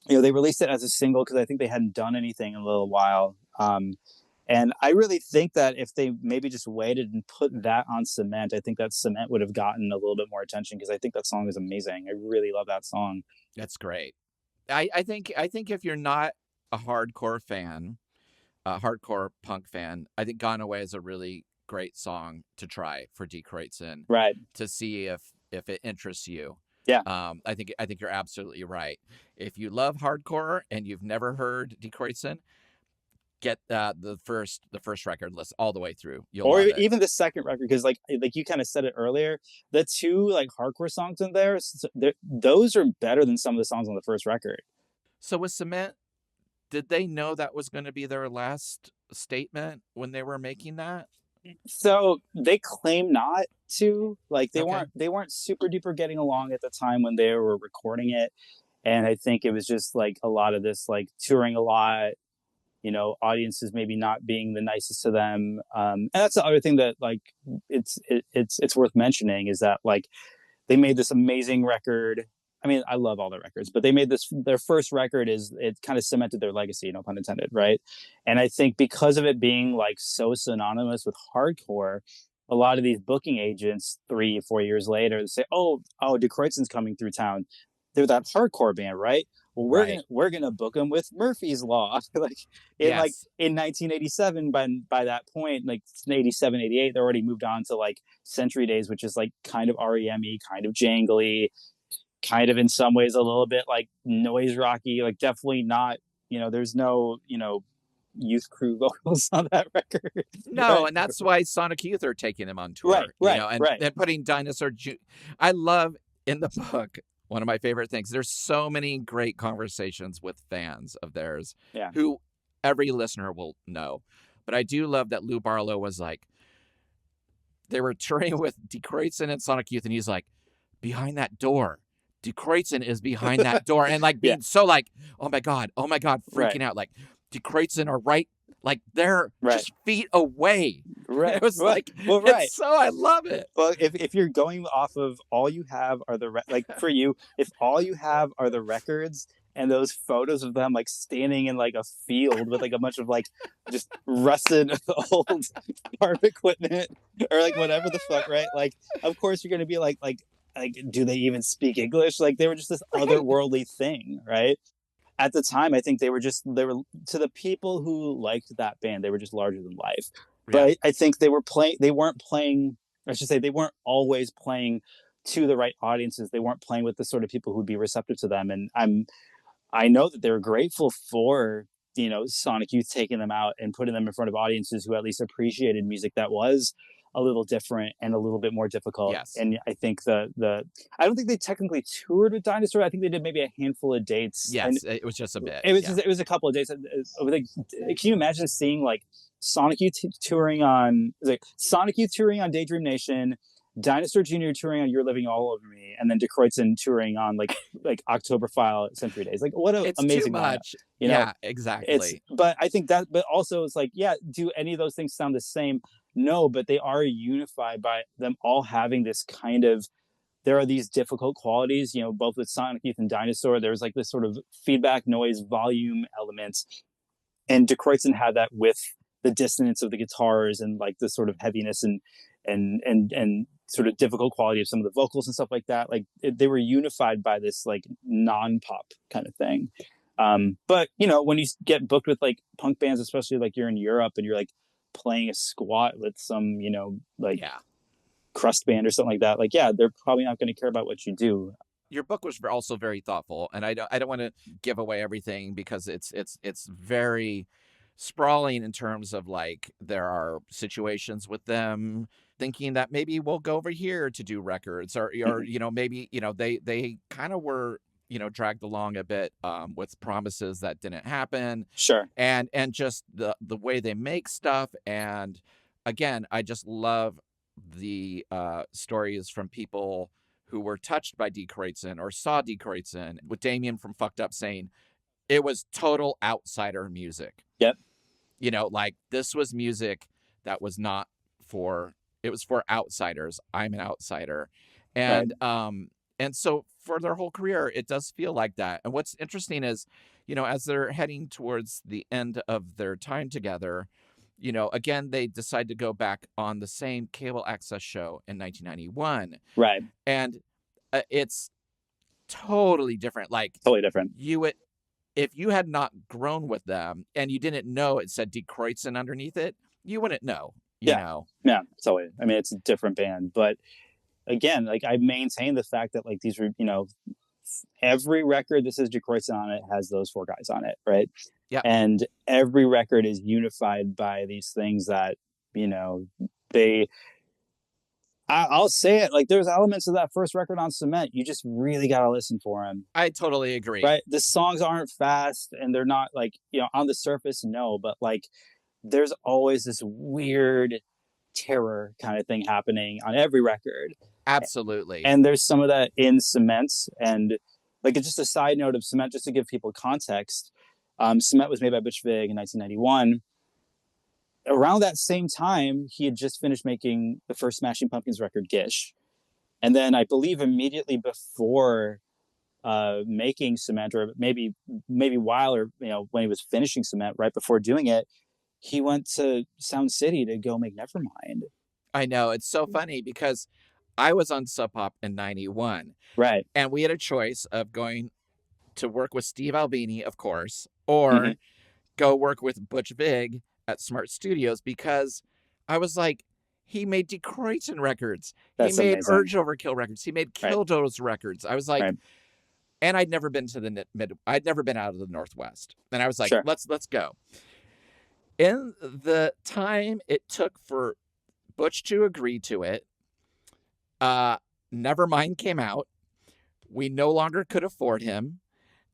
they released it as a single because I think they hadn't done anything in a little while. And I really think that if they maybe just waited and put that on Cement, I think that Cement would have gotten a little bit more attention, because I think that song is amazing. I really love that song. That's great. I think if you're not a hardcore fan, a hardcore punk fan, I think Gone Away is a really great song to try for Die Kreuzen. Right. To see if it interests you. Yeah. I think you're absolutely right. If you love hardcore and you've never heard Die Kreuzen, get the first record list all the way through. Or even the second record, because like you kind of said it earlier, the 2 like hardcore songs in there, those are better than some of the songs on the first record. So with Cement, did they know that was going to be their last statement when they were making that? So they claim not to. Like, they weren't super duper getting along at the time when they were recording it, and I think it was just like a lot of this, like, touring a lot, audiences maybe not being the nicest to them. And that's the other thing that, like, it's worth mentioning, is that, like, they made this amazing record. I mean, I love all their records, but they made their first record, it kind of cemented their legacy, no pun intended, right? And I think because of it being, like, so synonymous with hardcore, a lot of these booking agents 3-4 years later, they say, oh, Die Kreuzen's coming through town. They're that hardcore band, right? Well, we're gonna book them with Murphy's Law. Like in 1987, by that point, like 87, 88, they already moved on to, like, Century Days, which is, like, kind of R.E.M.y, kind of jangly, kind of in some ways a little bit like noise rocky, like definitely not, there's no, youth crew vocals on that record. No, right? And that's why Sonic Youth are taking him on tour. And putting Dinosaur I love in the book, one of my favorite things, there's so many great conversations with fans of theirs who every listener will know. But I do love that Lou Barlow was like, they were touring with Die Kreuzen and Sonic Youth, and he's like, behind that door, Die Kreuzen is behind that door, and like being so like, oh my god, freaking out, like Die Kreuzen are right, like they're just feet away. Right. It was like, it's so, I love it. Well, if you're going off of all you have are for you, if all you have are the records and those photos of them, like, standing in, like, a field with, like, a bunch of, like, just rusted old farm equipment or, like, whatever the fuck, right? Like, of course you're gonna be like, do they even speak English? Like, they were just this otherworldly thing, right? At the time, I think they were to the people who liked that band, they were just larger than life. But I think they weren't playing, I should say, they weren't always playing to the right audiences. They weren't playing with the sort of people who'd be receptive to them. And I know that they were grateful for, Sonic Youth taking them out and putting them in front of audiences who at least appreciated music that was a little different and a little bit more difficult. Yes. And I think I don't think they technically toured with Dinosaur. I think they did maybe a handful of dates. Yes, it was just a bit. It was a couple of dates. Like, can you imagine seeing, like, Sonic Youth touring on Daydream Nation, Dinosaur Jr. touring on You're Living All Over Me, and then Die Kreuzen touring on like Oktoberfile Century Days. Like, what an amazing too much. Lineup, Yeah, exactly. But I think that, but also it's like, do any of those things sound the same? No, but they are unified by them all having this kind of there are these difficult qualities, both with Sonic Youth and Dinosaur. There's like this sort of feedback noise volume elements. And Die Kreuzen had that with the dissonance of the guitars and like the sort of heaviness and sort of difficult quality of some of the vocals and stuff like that. Like they were unified by this like non-pop kind of thing. But when you get booked with like punk bands, especially like you're in Europe and you're like playing a squat with some, like crust band or something like that, like, yeah, they're probably not going to care about what you do. Your book was also very thoughtful, and I don't want to give away everything because it's very sprawling in terms of like there are situations with them thinking that maybe we'll go over here to do records or maybe they kind of were dragged along a bit with promises that didn't happen. Sure. And just the way they make stuff. And again, I just love the stories from people who were touched by Die Kreuzen or saw Die Kreuzen, with Damien from Fucked Up saying it was total outsider music. Yep. Like this was music that was not it was for outsiders. I'm an outsider. And and so for their whole career, it does feel like that. And what's interesting is, as they're heading towards the end of their time together, again, they decide to go back on the same cable access show in 1991. Right. And it's totally different. Like totally different. If you had not grown with them and you didn't know it said Die Kreuzen underneath it, you wouldn't know. You know? Yeah, totally. I mean, it's a different band, but again, like I maintain the fact that like these were, every record that says Die Kreuzen on it has those four guys on it, right? Yeah. And every record is unified by these things that, I'll say it, like there's elements of that first record on Cement, you just really got to listen for them. I totally agree. Right? The songs aren't fast and they're not like, on the surface, no, but like there's always this weird terror kind of thing happening on every record. Absolutely. And there's some of that in Cement. And like, it's just a side note of Cement, just to give people context. Cement was made by Butch Vig in 1991. Around that same time, he had just finished making the first Smashing Pumpkins record, Gish. And then I believe immediately before making Cement, or maybe while, or when he was finishing Cement, right before doing it, he went to Sound City to go make Nevermind. I know. It's so funny because I was on Sub Pop in 91. Right. And we had a choice of going to work with Steve Albini, of course, or go work with Butch Vig at Smart Studios, because I was like, he made Die Kreuzen records. That's he made amazing. Urge Overkill records. He made Killjoys records. I was like, and I'd never been to the I'd never been out of the Northwest. And I was like, let's go. In the time it took for Butch to agree to it, Nevermind came out. We no longer could afford him.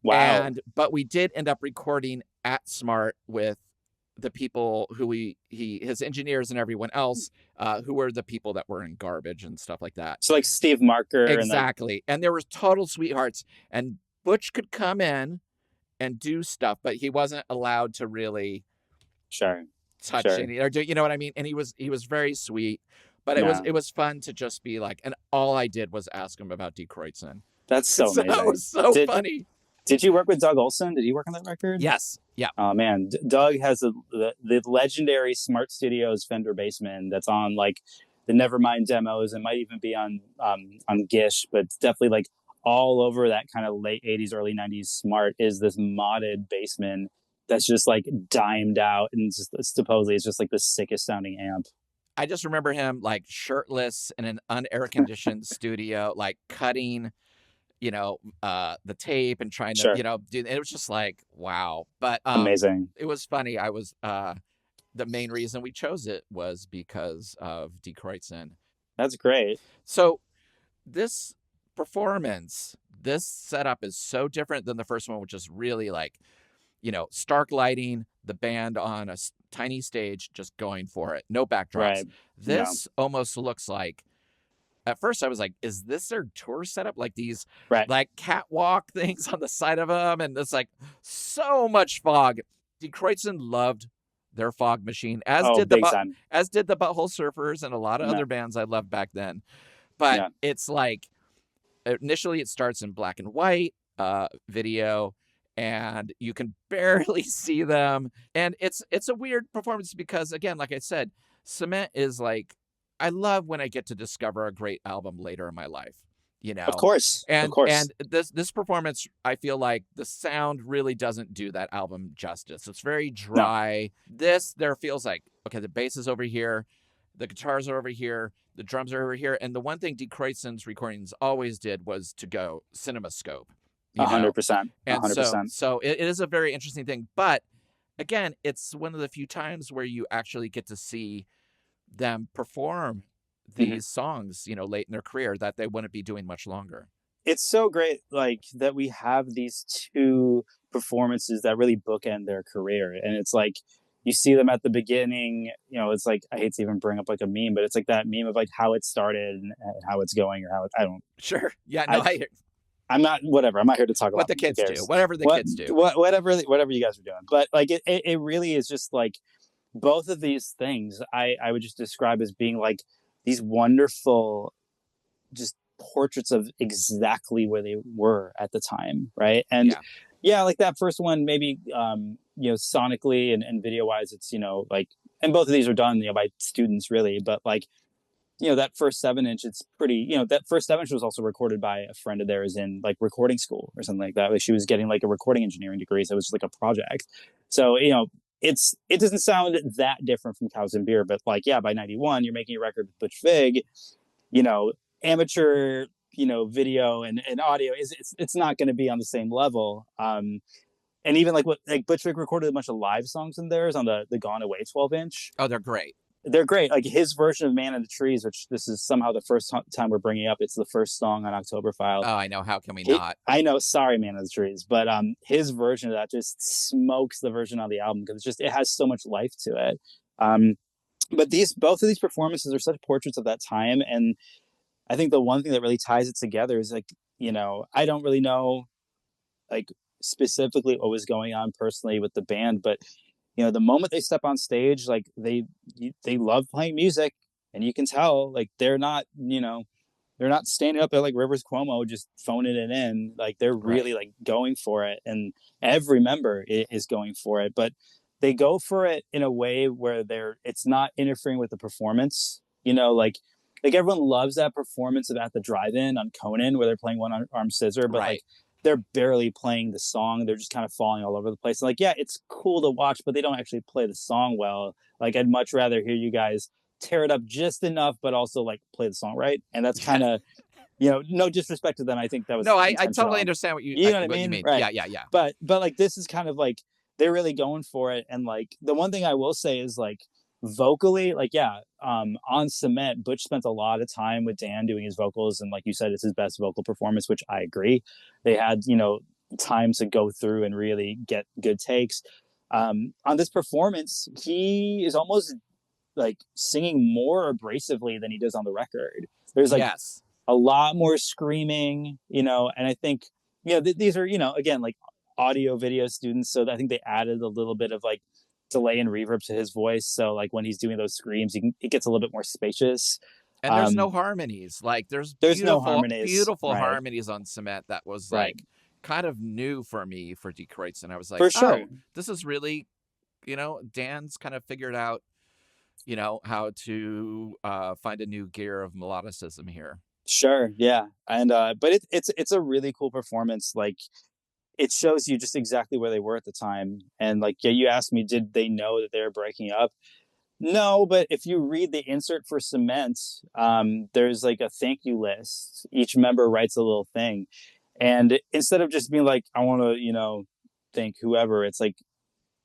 Wow. But we did end up recording at Smart with the people who his engineers and everyone else, who were the people that were in Garbage and stuff like that. So like Steve Marker. Exactly. And there were total sweethearts. And Butch could come in and do stuff, but he wasn't allowed to really touch any, or do, you know what I mean? And he was very sweet, but it was fun to just be like, and all I did was ask him about Die Kreuzen. That's so amazing. It was so funny. Did you work with Doug Olson? Did he work on that record? Yes. Yeah. Oh man, Doug has the legendary Smart Studios Fender Bassman that's on like the Nevermind demos. It might even be on Gish, but it's definitely like all over that kind of late 80s, early 90s Smart is this modded Bassman that's just like dimed out, and supposedly it's just like the sickest sounding amp. I just remember him like shirtless in an unair conditioned studio, like cutting, the tape and trying to, do. It was just like, wow. But amazing. It was funny. I was the main reason we chose it was because of Die Kreuzen. That's great. So this performance, this setup is so different than the first one, which is really like, stark lighting, the band on a tiny stage, just going for it. No backdrops. Right. This almost looks like, at first I was like, is this their tour setup? Like these like catwalk things on the side of them. And it's like so much fog. Die Kreuzen loved their fog machine, as did the Butthole Surfers and a lot of other bands I loved back then. But it's like, initially it starts in black and white video, and you can barely see them. And it's a weird performance because, again, like I said, Cement is like, I love when I get to discover a great album later in my life, you Of know. course, of course. And this performance, I feel like the sound really doesn't do that album justice. It's very No, dry. There feels like, okay, the bass is over here, the guitars are over here, the drums are over here. And the one thing Die Kreuzen's recordings always did was to go CinemaScope, you know. 100%, And 100%. so it is a very interesting thing. But again, it's one of the few times where you actually get to see them perform Mhm. these songs, late in their career that they wouldn't be doing much longer. It's so great, like, that we have these two performances that really bookend their career, and it's like, you see them at the beginning, it's like, I hate to even bring up, like, a meme, but it's like that meme of, like, how it started and how it's going, or how it I don't Sure. Yeah, no, I I'm not whatever. I'm not here to talk what about the them. Who kids do, cares? whatever the kids do. Whatever you guys are doing. But like it really is just like both of these things I would just describe as being like these wonderful just portraits of exactly where they were at the time, right? And Yeah. yeah, like that first one, maybe sonically and video wise, it's like, and both of these are done by students really, but like that first 7 inch, it's pretty, that first 7 inch was also recorded by a friend of theirs in like recording school or something like that. Like she was getting like a recording engineering degree. So it was just like a project. So, it doesn't sound that different from Cows and Beer, but like, yeah, by 91, you're making a record with Butch Vig, you know, amateur, video and audio it's not going to be on the same level. And even like what like Butch Vig recorded a bunch of live songs in theirs on the Gone Away 12 inch. Oh, they're great. They're great. Like his version of "Man in the Trees," which this is somehow the first time we're bringing up. It's the first song on October File. Oh, I know. How can we not? I know. Sorry, "Man in the Trees," but his version of that just smokes the version on the album because it has so much life to it. But both of these performances are such portraits of that time, and I think the one thing that really ties it together is like I don't really know like specifically what was going on personally with the band, but the moment they step on stage, like they love playing music, and you can tell like they're not standing up there like Rivers Cuomo just phoning it in. Like they're Right. really like going for it, and every member is going for it. But they go for it in a way where it's not interfering with the performance. Like everyone loves that performance of At the Drive-In on Conan where they're playing One Arm Scissor, but like Right. they're barely playing the song. They're just kind of falling all over the place. And like, yeah, it's cool to watch, but they don't actually play the song well. Like, I'd much rather hear you guys tear it up just enough, but also like play the song right. And that's kind of, no disrespect to them. I think that was No, I totally intentional. understand You know what I what you mean? mean. Right. Yeah, yeah, yeah. But like, this is kind of like, they're really going for it. And like, the one thing I will say is like, vocally, like, yeah, on Cement, Butch spent a lot of time with Dan doing his vocals, and like you said, it's his best vocal performance, which I agree. They had time to go through and really get good takes. On this performance, he is almost like singing more abrasively than he does on the record. There's like Yes. a lot more screaming, and I think these are again like audio video students, so I think they added a little bit of like delay and reverb to his voice. So like when he's doing those screams, it gets a little bit more spacious. And there's no harmonies. Like there's There's no beautiful, harmonies, beautiful right? harmonies on Cement that was Right, like kind of new for me for Die Kreuzen. I was like, for sure. oh, this is really, Dan's kind of figured out, how to find a new gear of melodicism here. Sure, yeah, and but it's a really cool performance. Like it shows you just exactly where they were at the time. And like, yeah, you asked me, did they know that they were breaking up? No, but if you read the insert for Cement, there's like a thank you list. Each member writes a little thing, and instead of just being like, I want to, thank whoever, it's like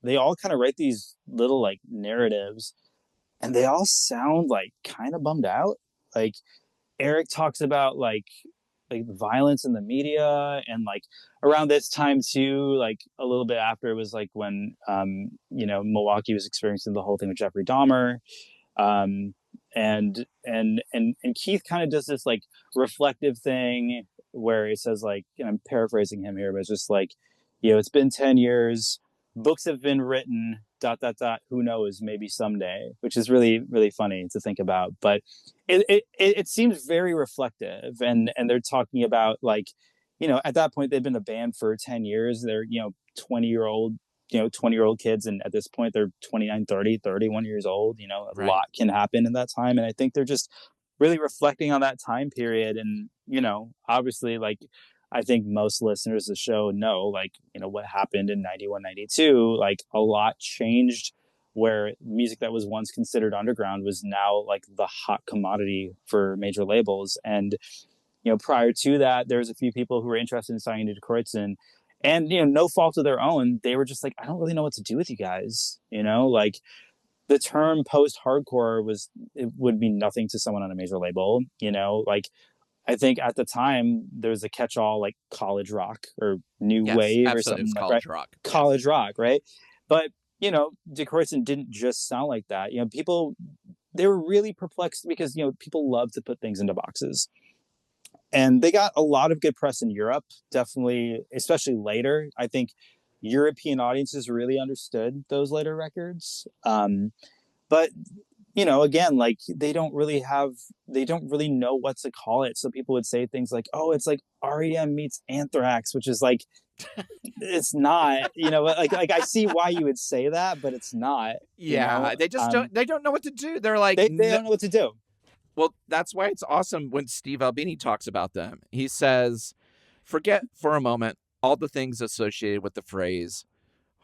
they all kind of write these little like narratives, and they all sound like kind of bummed out. Like Eric talks about like violence in the media, and like around this time too, like a little bit after, it was like when Milwaukee was experiencing the whole thing with Jeffrey Dahmer. Um and and and, and Keith kind of does this like reflective thing where he says like, and I'm paraphrasing him here, but it's just like, it's been 10 years. books have been written, ... Who knows, maybe someday, which is really, really funny to think about. But it seems very reflective. And they're talking about, like, at that point, they've been a band for 10 years. They're, 20-year-old kids. And at this point, they're 29, 30, 31 years old. A Right. lot can happen in that time. And I think they're just really reflecting on that time period. And, obviously, like, I think most listeners of the show know, like, what happened in 91, 92, like a lot changed, where music that was once considered underground was now like the hot commodity for major labels. And, prior to that, there was a few people who were interested in signing Die Kreuzen, and, no fault of their own. They were just like, I don't really know what to do with you guys. Like, the term post-hardcore it would mean nothing to someone on a major label. Like, I think at the time there was a catch-all like college rock or new wave or absolutely. It was something like, college right? rock. College rock, right? But Die Kreuzen didn't just sound like that. People, they were really perplexed because people love to put things into boxes, and they got a lot of good press in Europe, definitely, especially later. I think European audiences really understood those later records. But again, like, they don't really know what to call it. So people would say things like, oh, it's like R.E.M. meets Anthrax, which is like, it's not, like I see why you would say that, but it's not. Yeah, they just don't know what to do. They're like, they don't know what to do. Well, that's why it's awesome when Steve Albini talks about them. He says, forget for a moment all the things associated with the phrase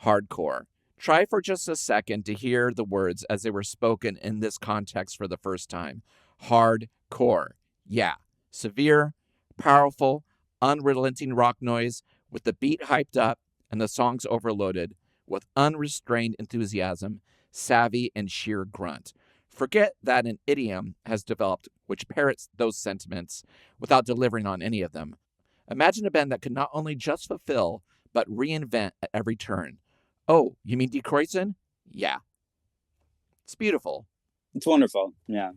hardcore. Try for just a second to hear the words as they were spoken in this context for the first time. Hardcore. Yeah. Severe, powerful, unrelenting rock noise with the beat hyped up and the songs overloaded with unrestrained enthusiasm, savvy, and sheer grunt. Forget that an idiom has developed which parrots those sentiments without delivering on any of them. Imagine a band that could not only just fulfill, but reinvent at every turn. Oh, you mean Die Kreuzen? Yeah. It's beautiful. It's wonderful. Yeah.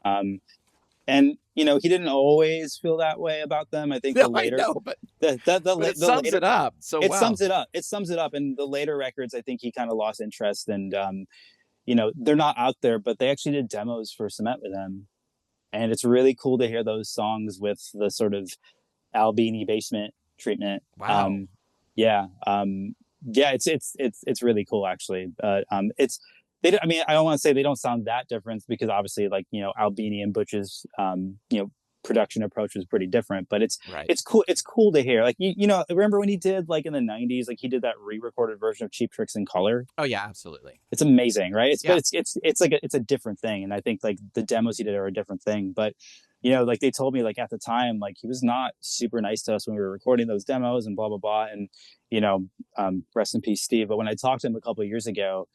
And he didn't always feel that way about them. I think no, I know, but it sums later, it up so well. Sums it up. It sums it up. And the later records, I think he kind of lost interest. And they're not out there, but they actually did demos for Cement with him, and it's really cool to hear those songs with the sort of Albini basement treatment. Wow. It's really cool, actually. It's they. I mean, I don't want to say they don't sound that different, because obviously, like, Albini and Butch's production approach was pretty different, but it's cool. It's cool to hear. Like, remember when he did, like, in the 90s, like, he did that re-recorded version of Cheap Tricks in color? Oh yeah, absolutely. It's amazing, right? But it's like it's a different thing, and I think, like, the demos he did are a different thing. But like, they told me, like, at the time, like, he was not super nice to us when we were recording those demos and blah blah blah. And rest in peace, Steve. But when I talked to him a couple of years ago,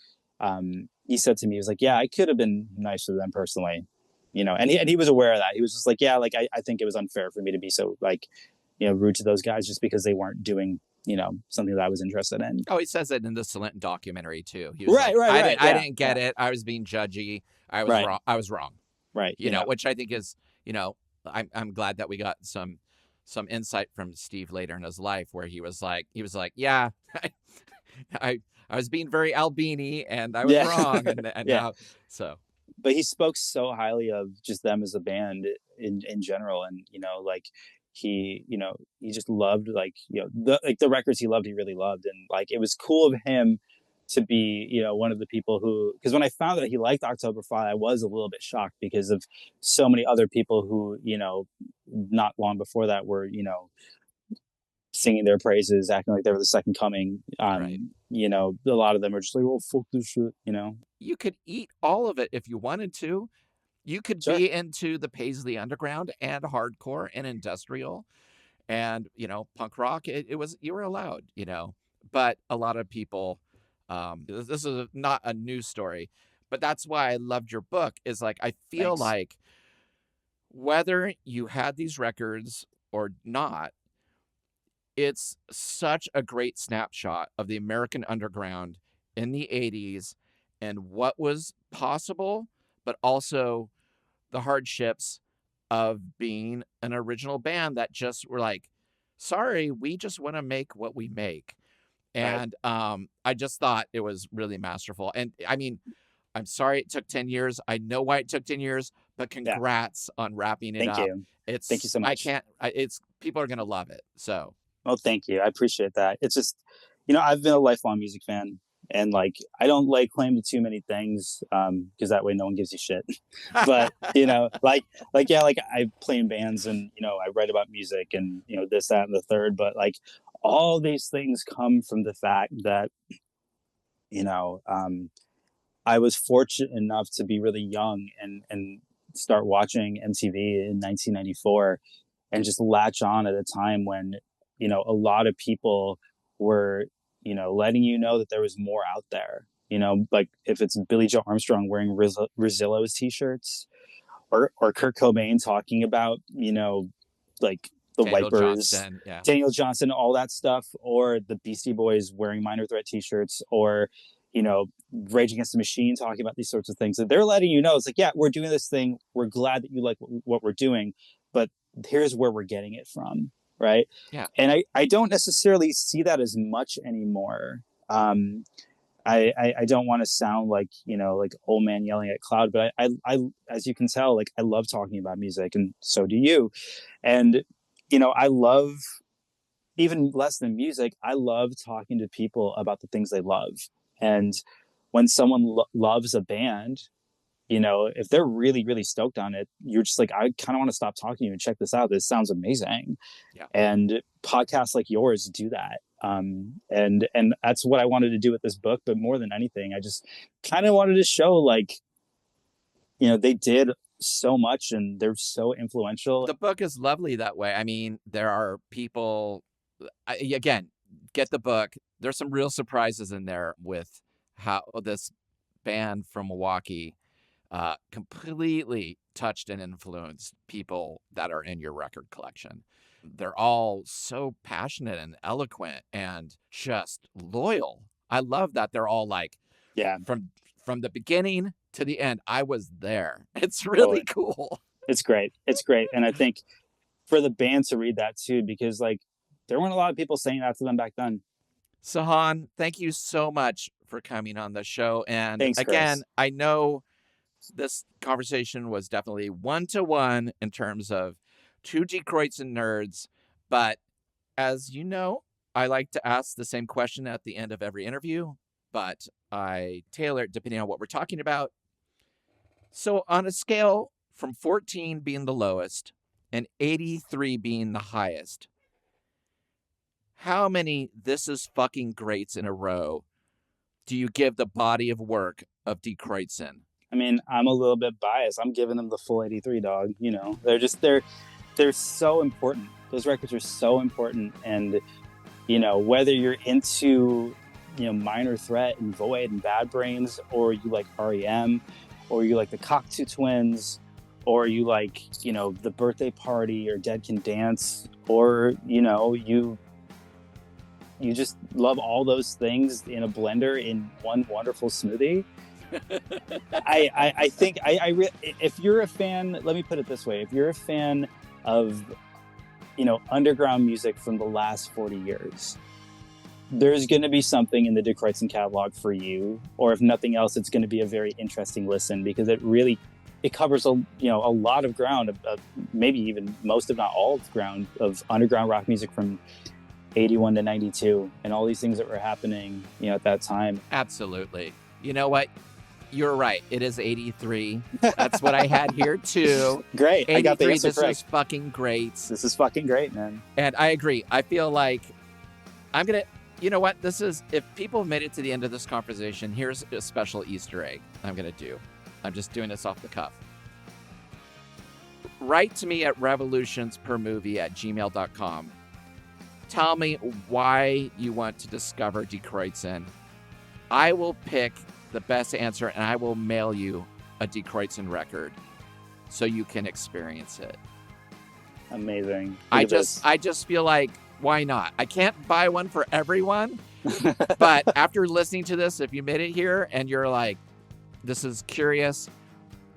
he said to me, he was like, yeah, I could have been nicer to them personally. And he was aware of that. He was just like, yeah, like, I think it was unfair for me to be so, like, rude to those guys just because they weren't doing, something that I was interested in. Oh, he says it in the Silent documentary too. He was right. I didn't get it. I was being judgy. I was wrong. I was wrong. Right. Which I think is, I'm glad that we got some insight from Steve later in his life, where he was like, yeah, I was being very Albini and I was wrong. And now, so. But he spoke so highly of just them as a band in general. And, like, he just loved, like, the records he loved, he really loved. And, like, it was cool of him to be, one of the people who, because when I found that he liked Oktoberfest, I was a little bit shocked because of so many other people who, not long before that were, singing their praises, acting like they were the second coming. Right. A lot of them are just like, oh, fuck this shit, You could eat all of it if you wanted to. You could be into the Paisley Underground and hardcore and industrial and, punk rock. It was, you were allowed, but a lot of people, this is not a news story, but that's why I loved your book, is like, I feel like whether you had these records or not, it's such a great snapshot of the American underground in the 80s and what was possible, but also the hardships of being an original band that just were like, sorry, we just want to make what we make. And I just thought it was really masterful. And I mean, I'm sorry it took 10 years. I know why it took 10 years, but congrats on wrapping it Thank up. you. It's Thank you so much. People are going to love it. So, well, thank you. I appreciate that. It's just, I've been a lifelong music fan, and like, I don't lay claim to too many things, because that way no one gives you shit. But, like I play in bands, and, I write about music, and, this, that, and the third, but like all these things come from the fact that, I was fortunate enough to be really young and start watching MTV in 1994, and just latch on at a time when, a lot of people were, letting you know that there was more out there. Like if it's Billie Joe Armstrong wearing Rizillo's t-shirts, or Kurt Cobain talking about, like the Daniel Wipers, Johnston, yeah. Daniel Johnston, all that stuff, or the Beastie Boys wearing Minor Threat t-shirts, or, Rage Against the Machine talking about these sorts of things. That they're letting you know, it's like, yeah, we're doing this thing. We're glad that you like what we're doing, but here's where we're getting it from, right? Yeah. And I don't necessarily see that as much anymore. I don't want to sound like, like old man yelling at cloud, but I as you can tell, like I love talking about music, and so do you. And, I love, even less than music, I love talking to people about the things they love. And when someone loves a band, if they're really, really stoked on it, you're just like, I kind of want to stop talking to you and check this out. This sounds amazing. Yeah. And podcasts like yours do that. And that's what I wanted to do with this book. But more than anything, I just kind of wanted to show, like, they did so much and they're so influential. The book is lovely that way. I mean, there are people, again, get the book. There's some real surprises in there with how this band from Milwaukee completely touched and influenced people that are in your record collection. They're all so passionate and eloquent and just loyal. I love that they're all like, from the beginning to the end, I was there. It's really cool. It's great. It's great. And I think for the band to read that too, because like there weren't a lot of people saying that to them back then. Sahan, thank you so much for coming on the show. And thanks, again, Chris. I know this conversation was definitely 1-to-1 in terms of two Die Kreuzen nerds, but as you know, I like to ask the same question at the end of every interview, but I tailor it depending on what we're talking about. So on a scale from 14 being the lowest and 83 being the highest, how many "this is fucking greats" in a row do you give the body of work of Die Kreuzen? I mean, I'm a little bit biased. I'm giving them the full 83, dog. They're so important. Those records are so important. And, whether you're into, Minor Threat and Void and Bad Brains, or you like R.E.M., or you like the Cocteau Twins, or you like, The Birthday Party or Dead Can Dance, or, you just love all those things in a blender in one wonderful smoothie. I think if you're a fan, let me put it this way. If you're a fan of, underground music from the last 40 years, there's going to be something in the Die Kreuzen catalog for you. Or if nothing else, it's going to be a very interesting listen, because it covers a lot of ground, maybe even most, if not all, of the ground of underground rock music from 81 to 92 and all these things that were happening, at that time. Absolutely. You know what? You're right. It is 83. That's what I had here too. Great. I got the answer This correct. is fucking great. This is fucking great, man. And I agree. I feel like I'm going to, you know what? If people have made it to the end of this conversation, here's a special Easter egg I'm going to do. I'm just doing this off the cuff. Write to me at revolutionspermovie@gmail.com. Tell me why you want to discover Die Kreuzen. I will pick the best answer, and I will mail you a Die Kreuzen record so you can experience it. Amazing. I just feel like, why not? I can't buy one for everyone, but after listening to this, if you made it here and you're like, this is curious,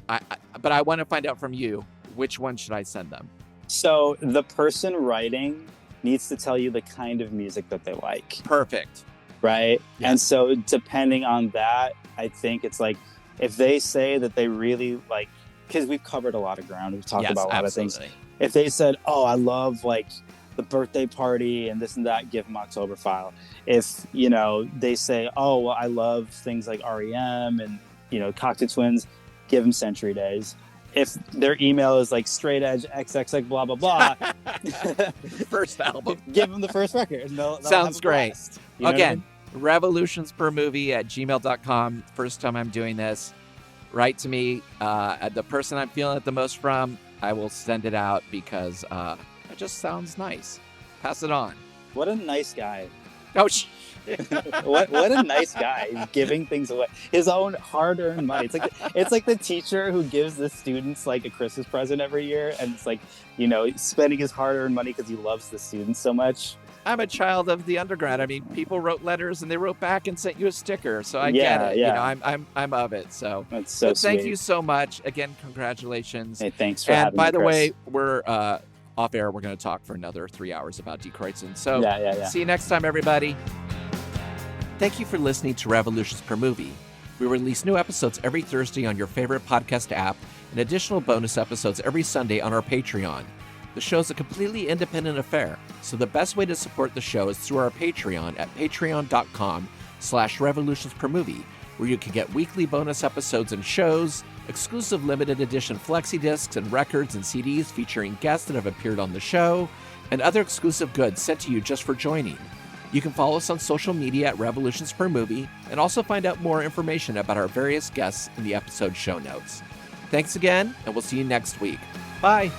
but I want to find out from you, which one should I send them? So the person writing needs to tell you the kind of music that they like. Perfect. right? Yeah. And so depending on that, I think it's like, if they say that they really like, because we've covered a lot of ground, we've talked about a lot of things. If they said, oh, I love like the birthday party and this and that, give them Oktoberfile. If, you know, they say, oh, well, I love things like R.E.M. and, you know, Cocteau Twins, give them Century Days. If their email is like straight edge XXX blah blah blah, first album, give them the first record. Sounds great. You know Again, revolutionspermovie@gmail.com. First time I'm doing this. Write to me. The person I'm feeling it the most from, I will send it out because it just sounds nice. Pass it on. What a nice guy. Oh, what a nice guy. He's giving things away, his own hard-earned money. It's like the teacher who gives the students like a Christmas present every year, and it's like, you know, spending his hard-earned money because he loves the students so much. I'm a child of the undergrad. I mean, people wrote letters and they wrote back and sent you a sticker, so I get it. Yeah. You know, I'm of it. So that's so sweet. Thank you so much again. Congratulations. Hey, thanks for having me. And by the Chris. way, we're off air. We're going to talk for another 3 hours about Die Kreuzen. So yeah. See you next time, everybody. Thank you for listening to Revolutions Per Movie. We release new episodes every Thursday on your favorite podcast app and additional bonus episodes every Sunday on our Patreon. The show is a completely independent affair, so the best way to support the show is through our Patreon at patreon.com/revolutionspermovie, where you can get weekly bonus episodes and shows, exclusive limited edition flexi discs and records and CDs featuring guests that have appeared on the show, and other exclusive goods sent to you just for joining. You can follow us on social media at Revolutions Per Movie and also find out more information about our various guests in the episode show notes. Thanks again, and we'll see you next week. Bye.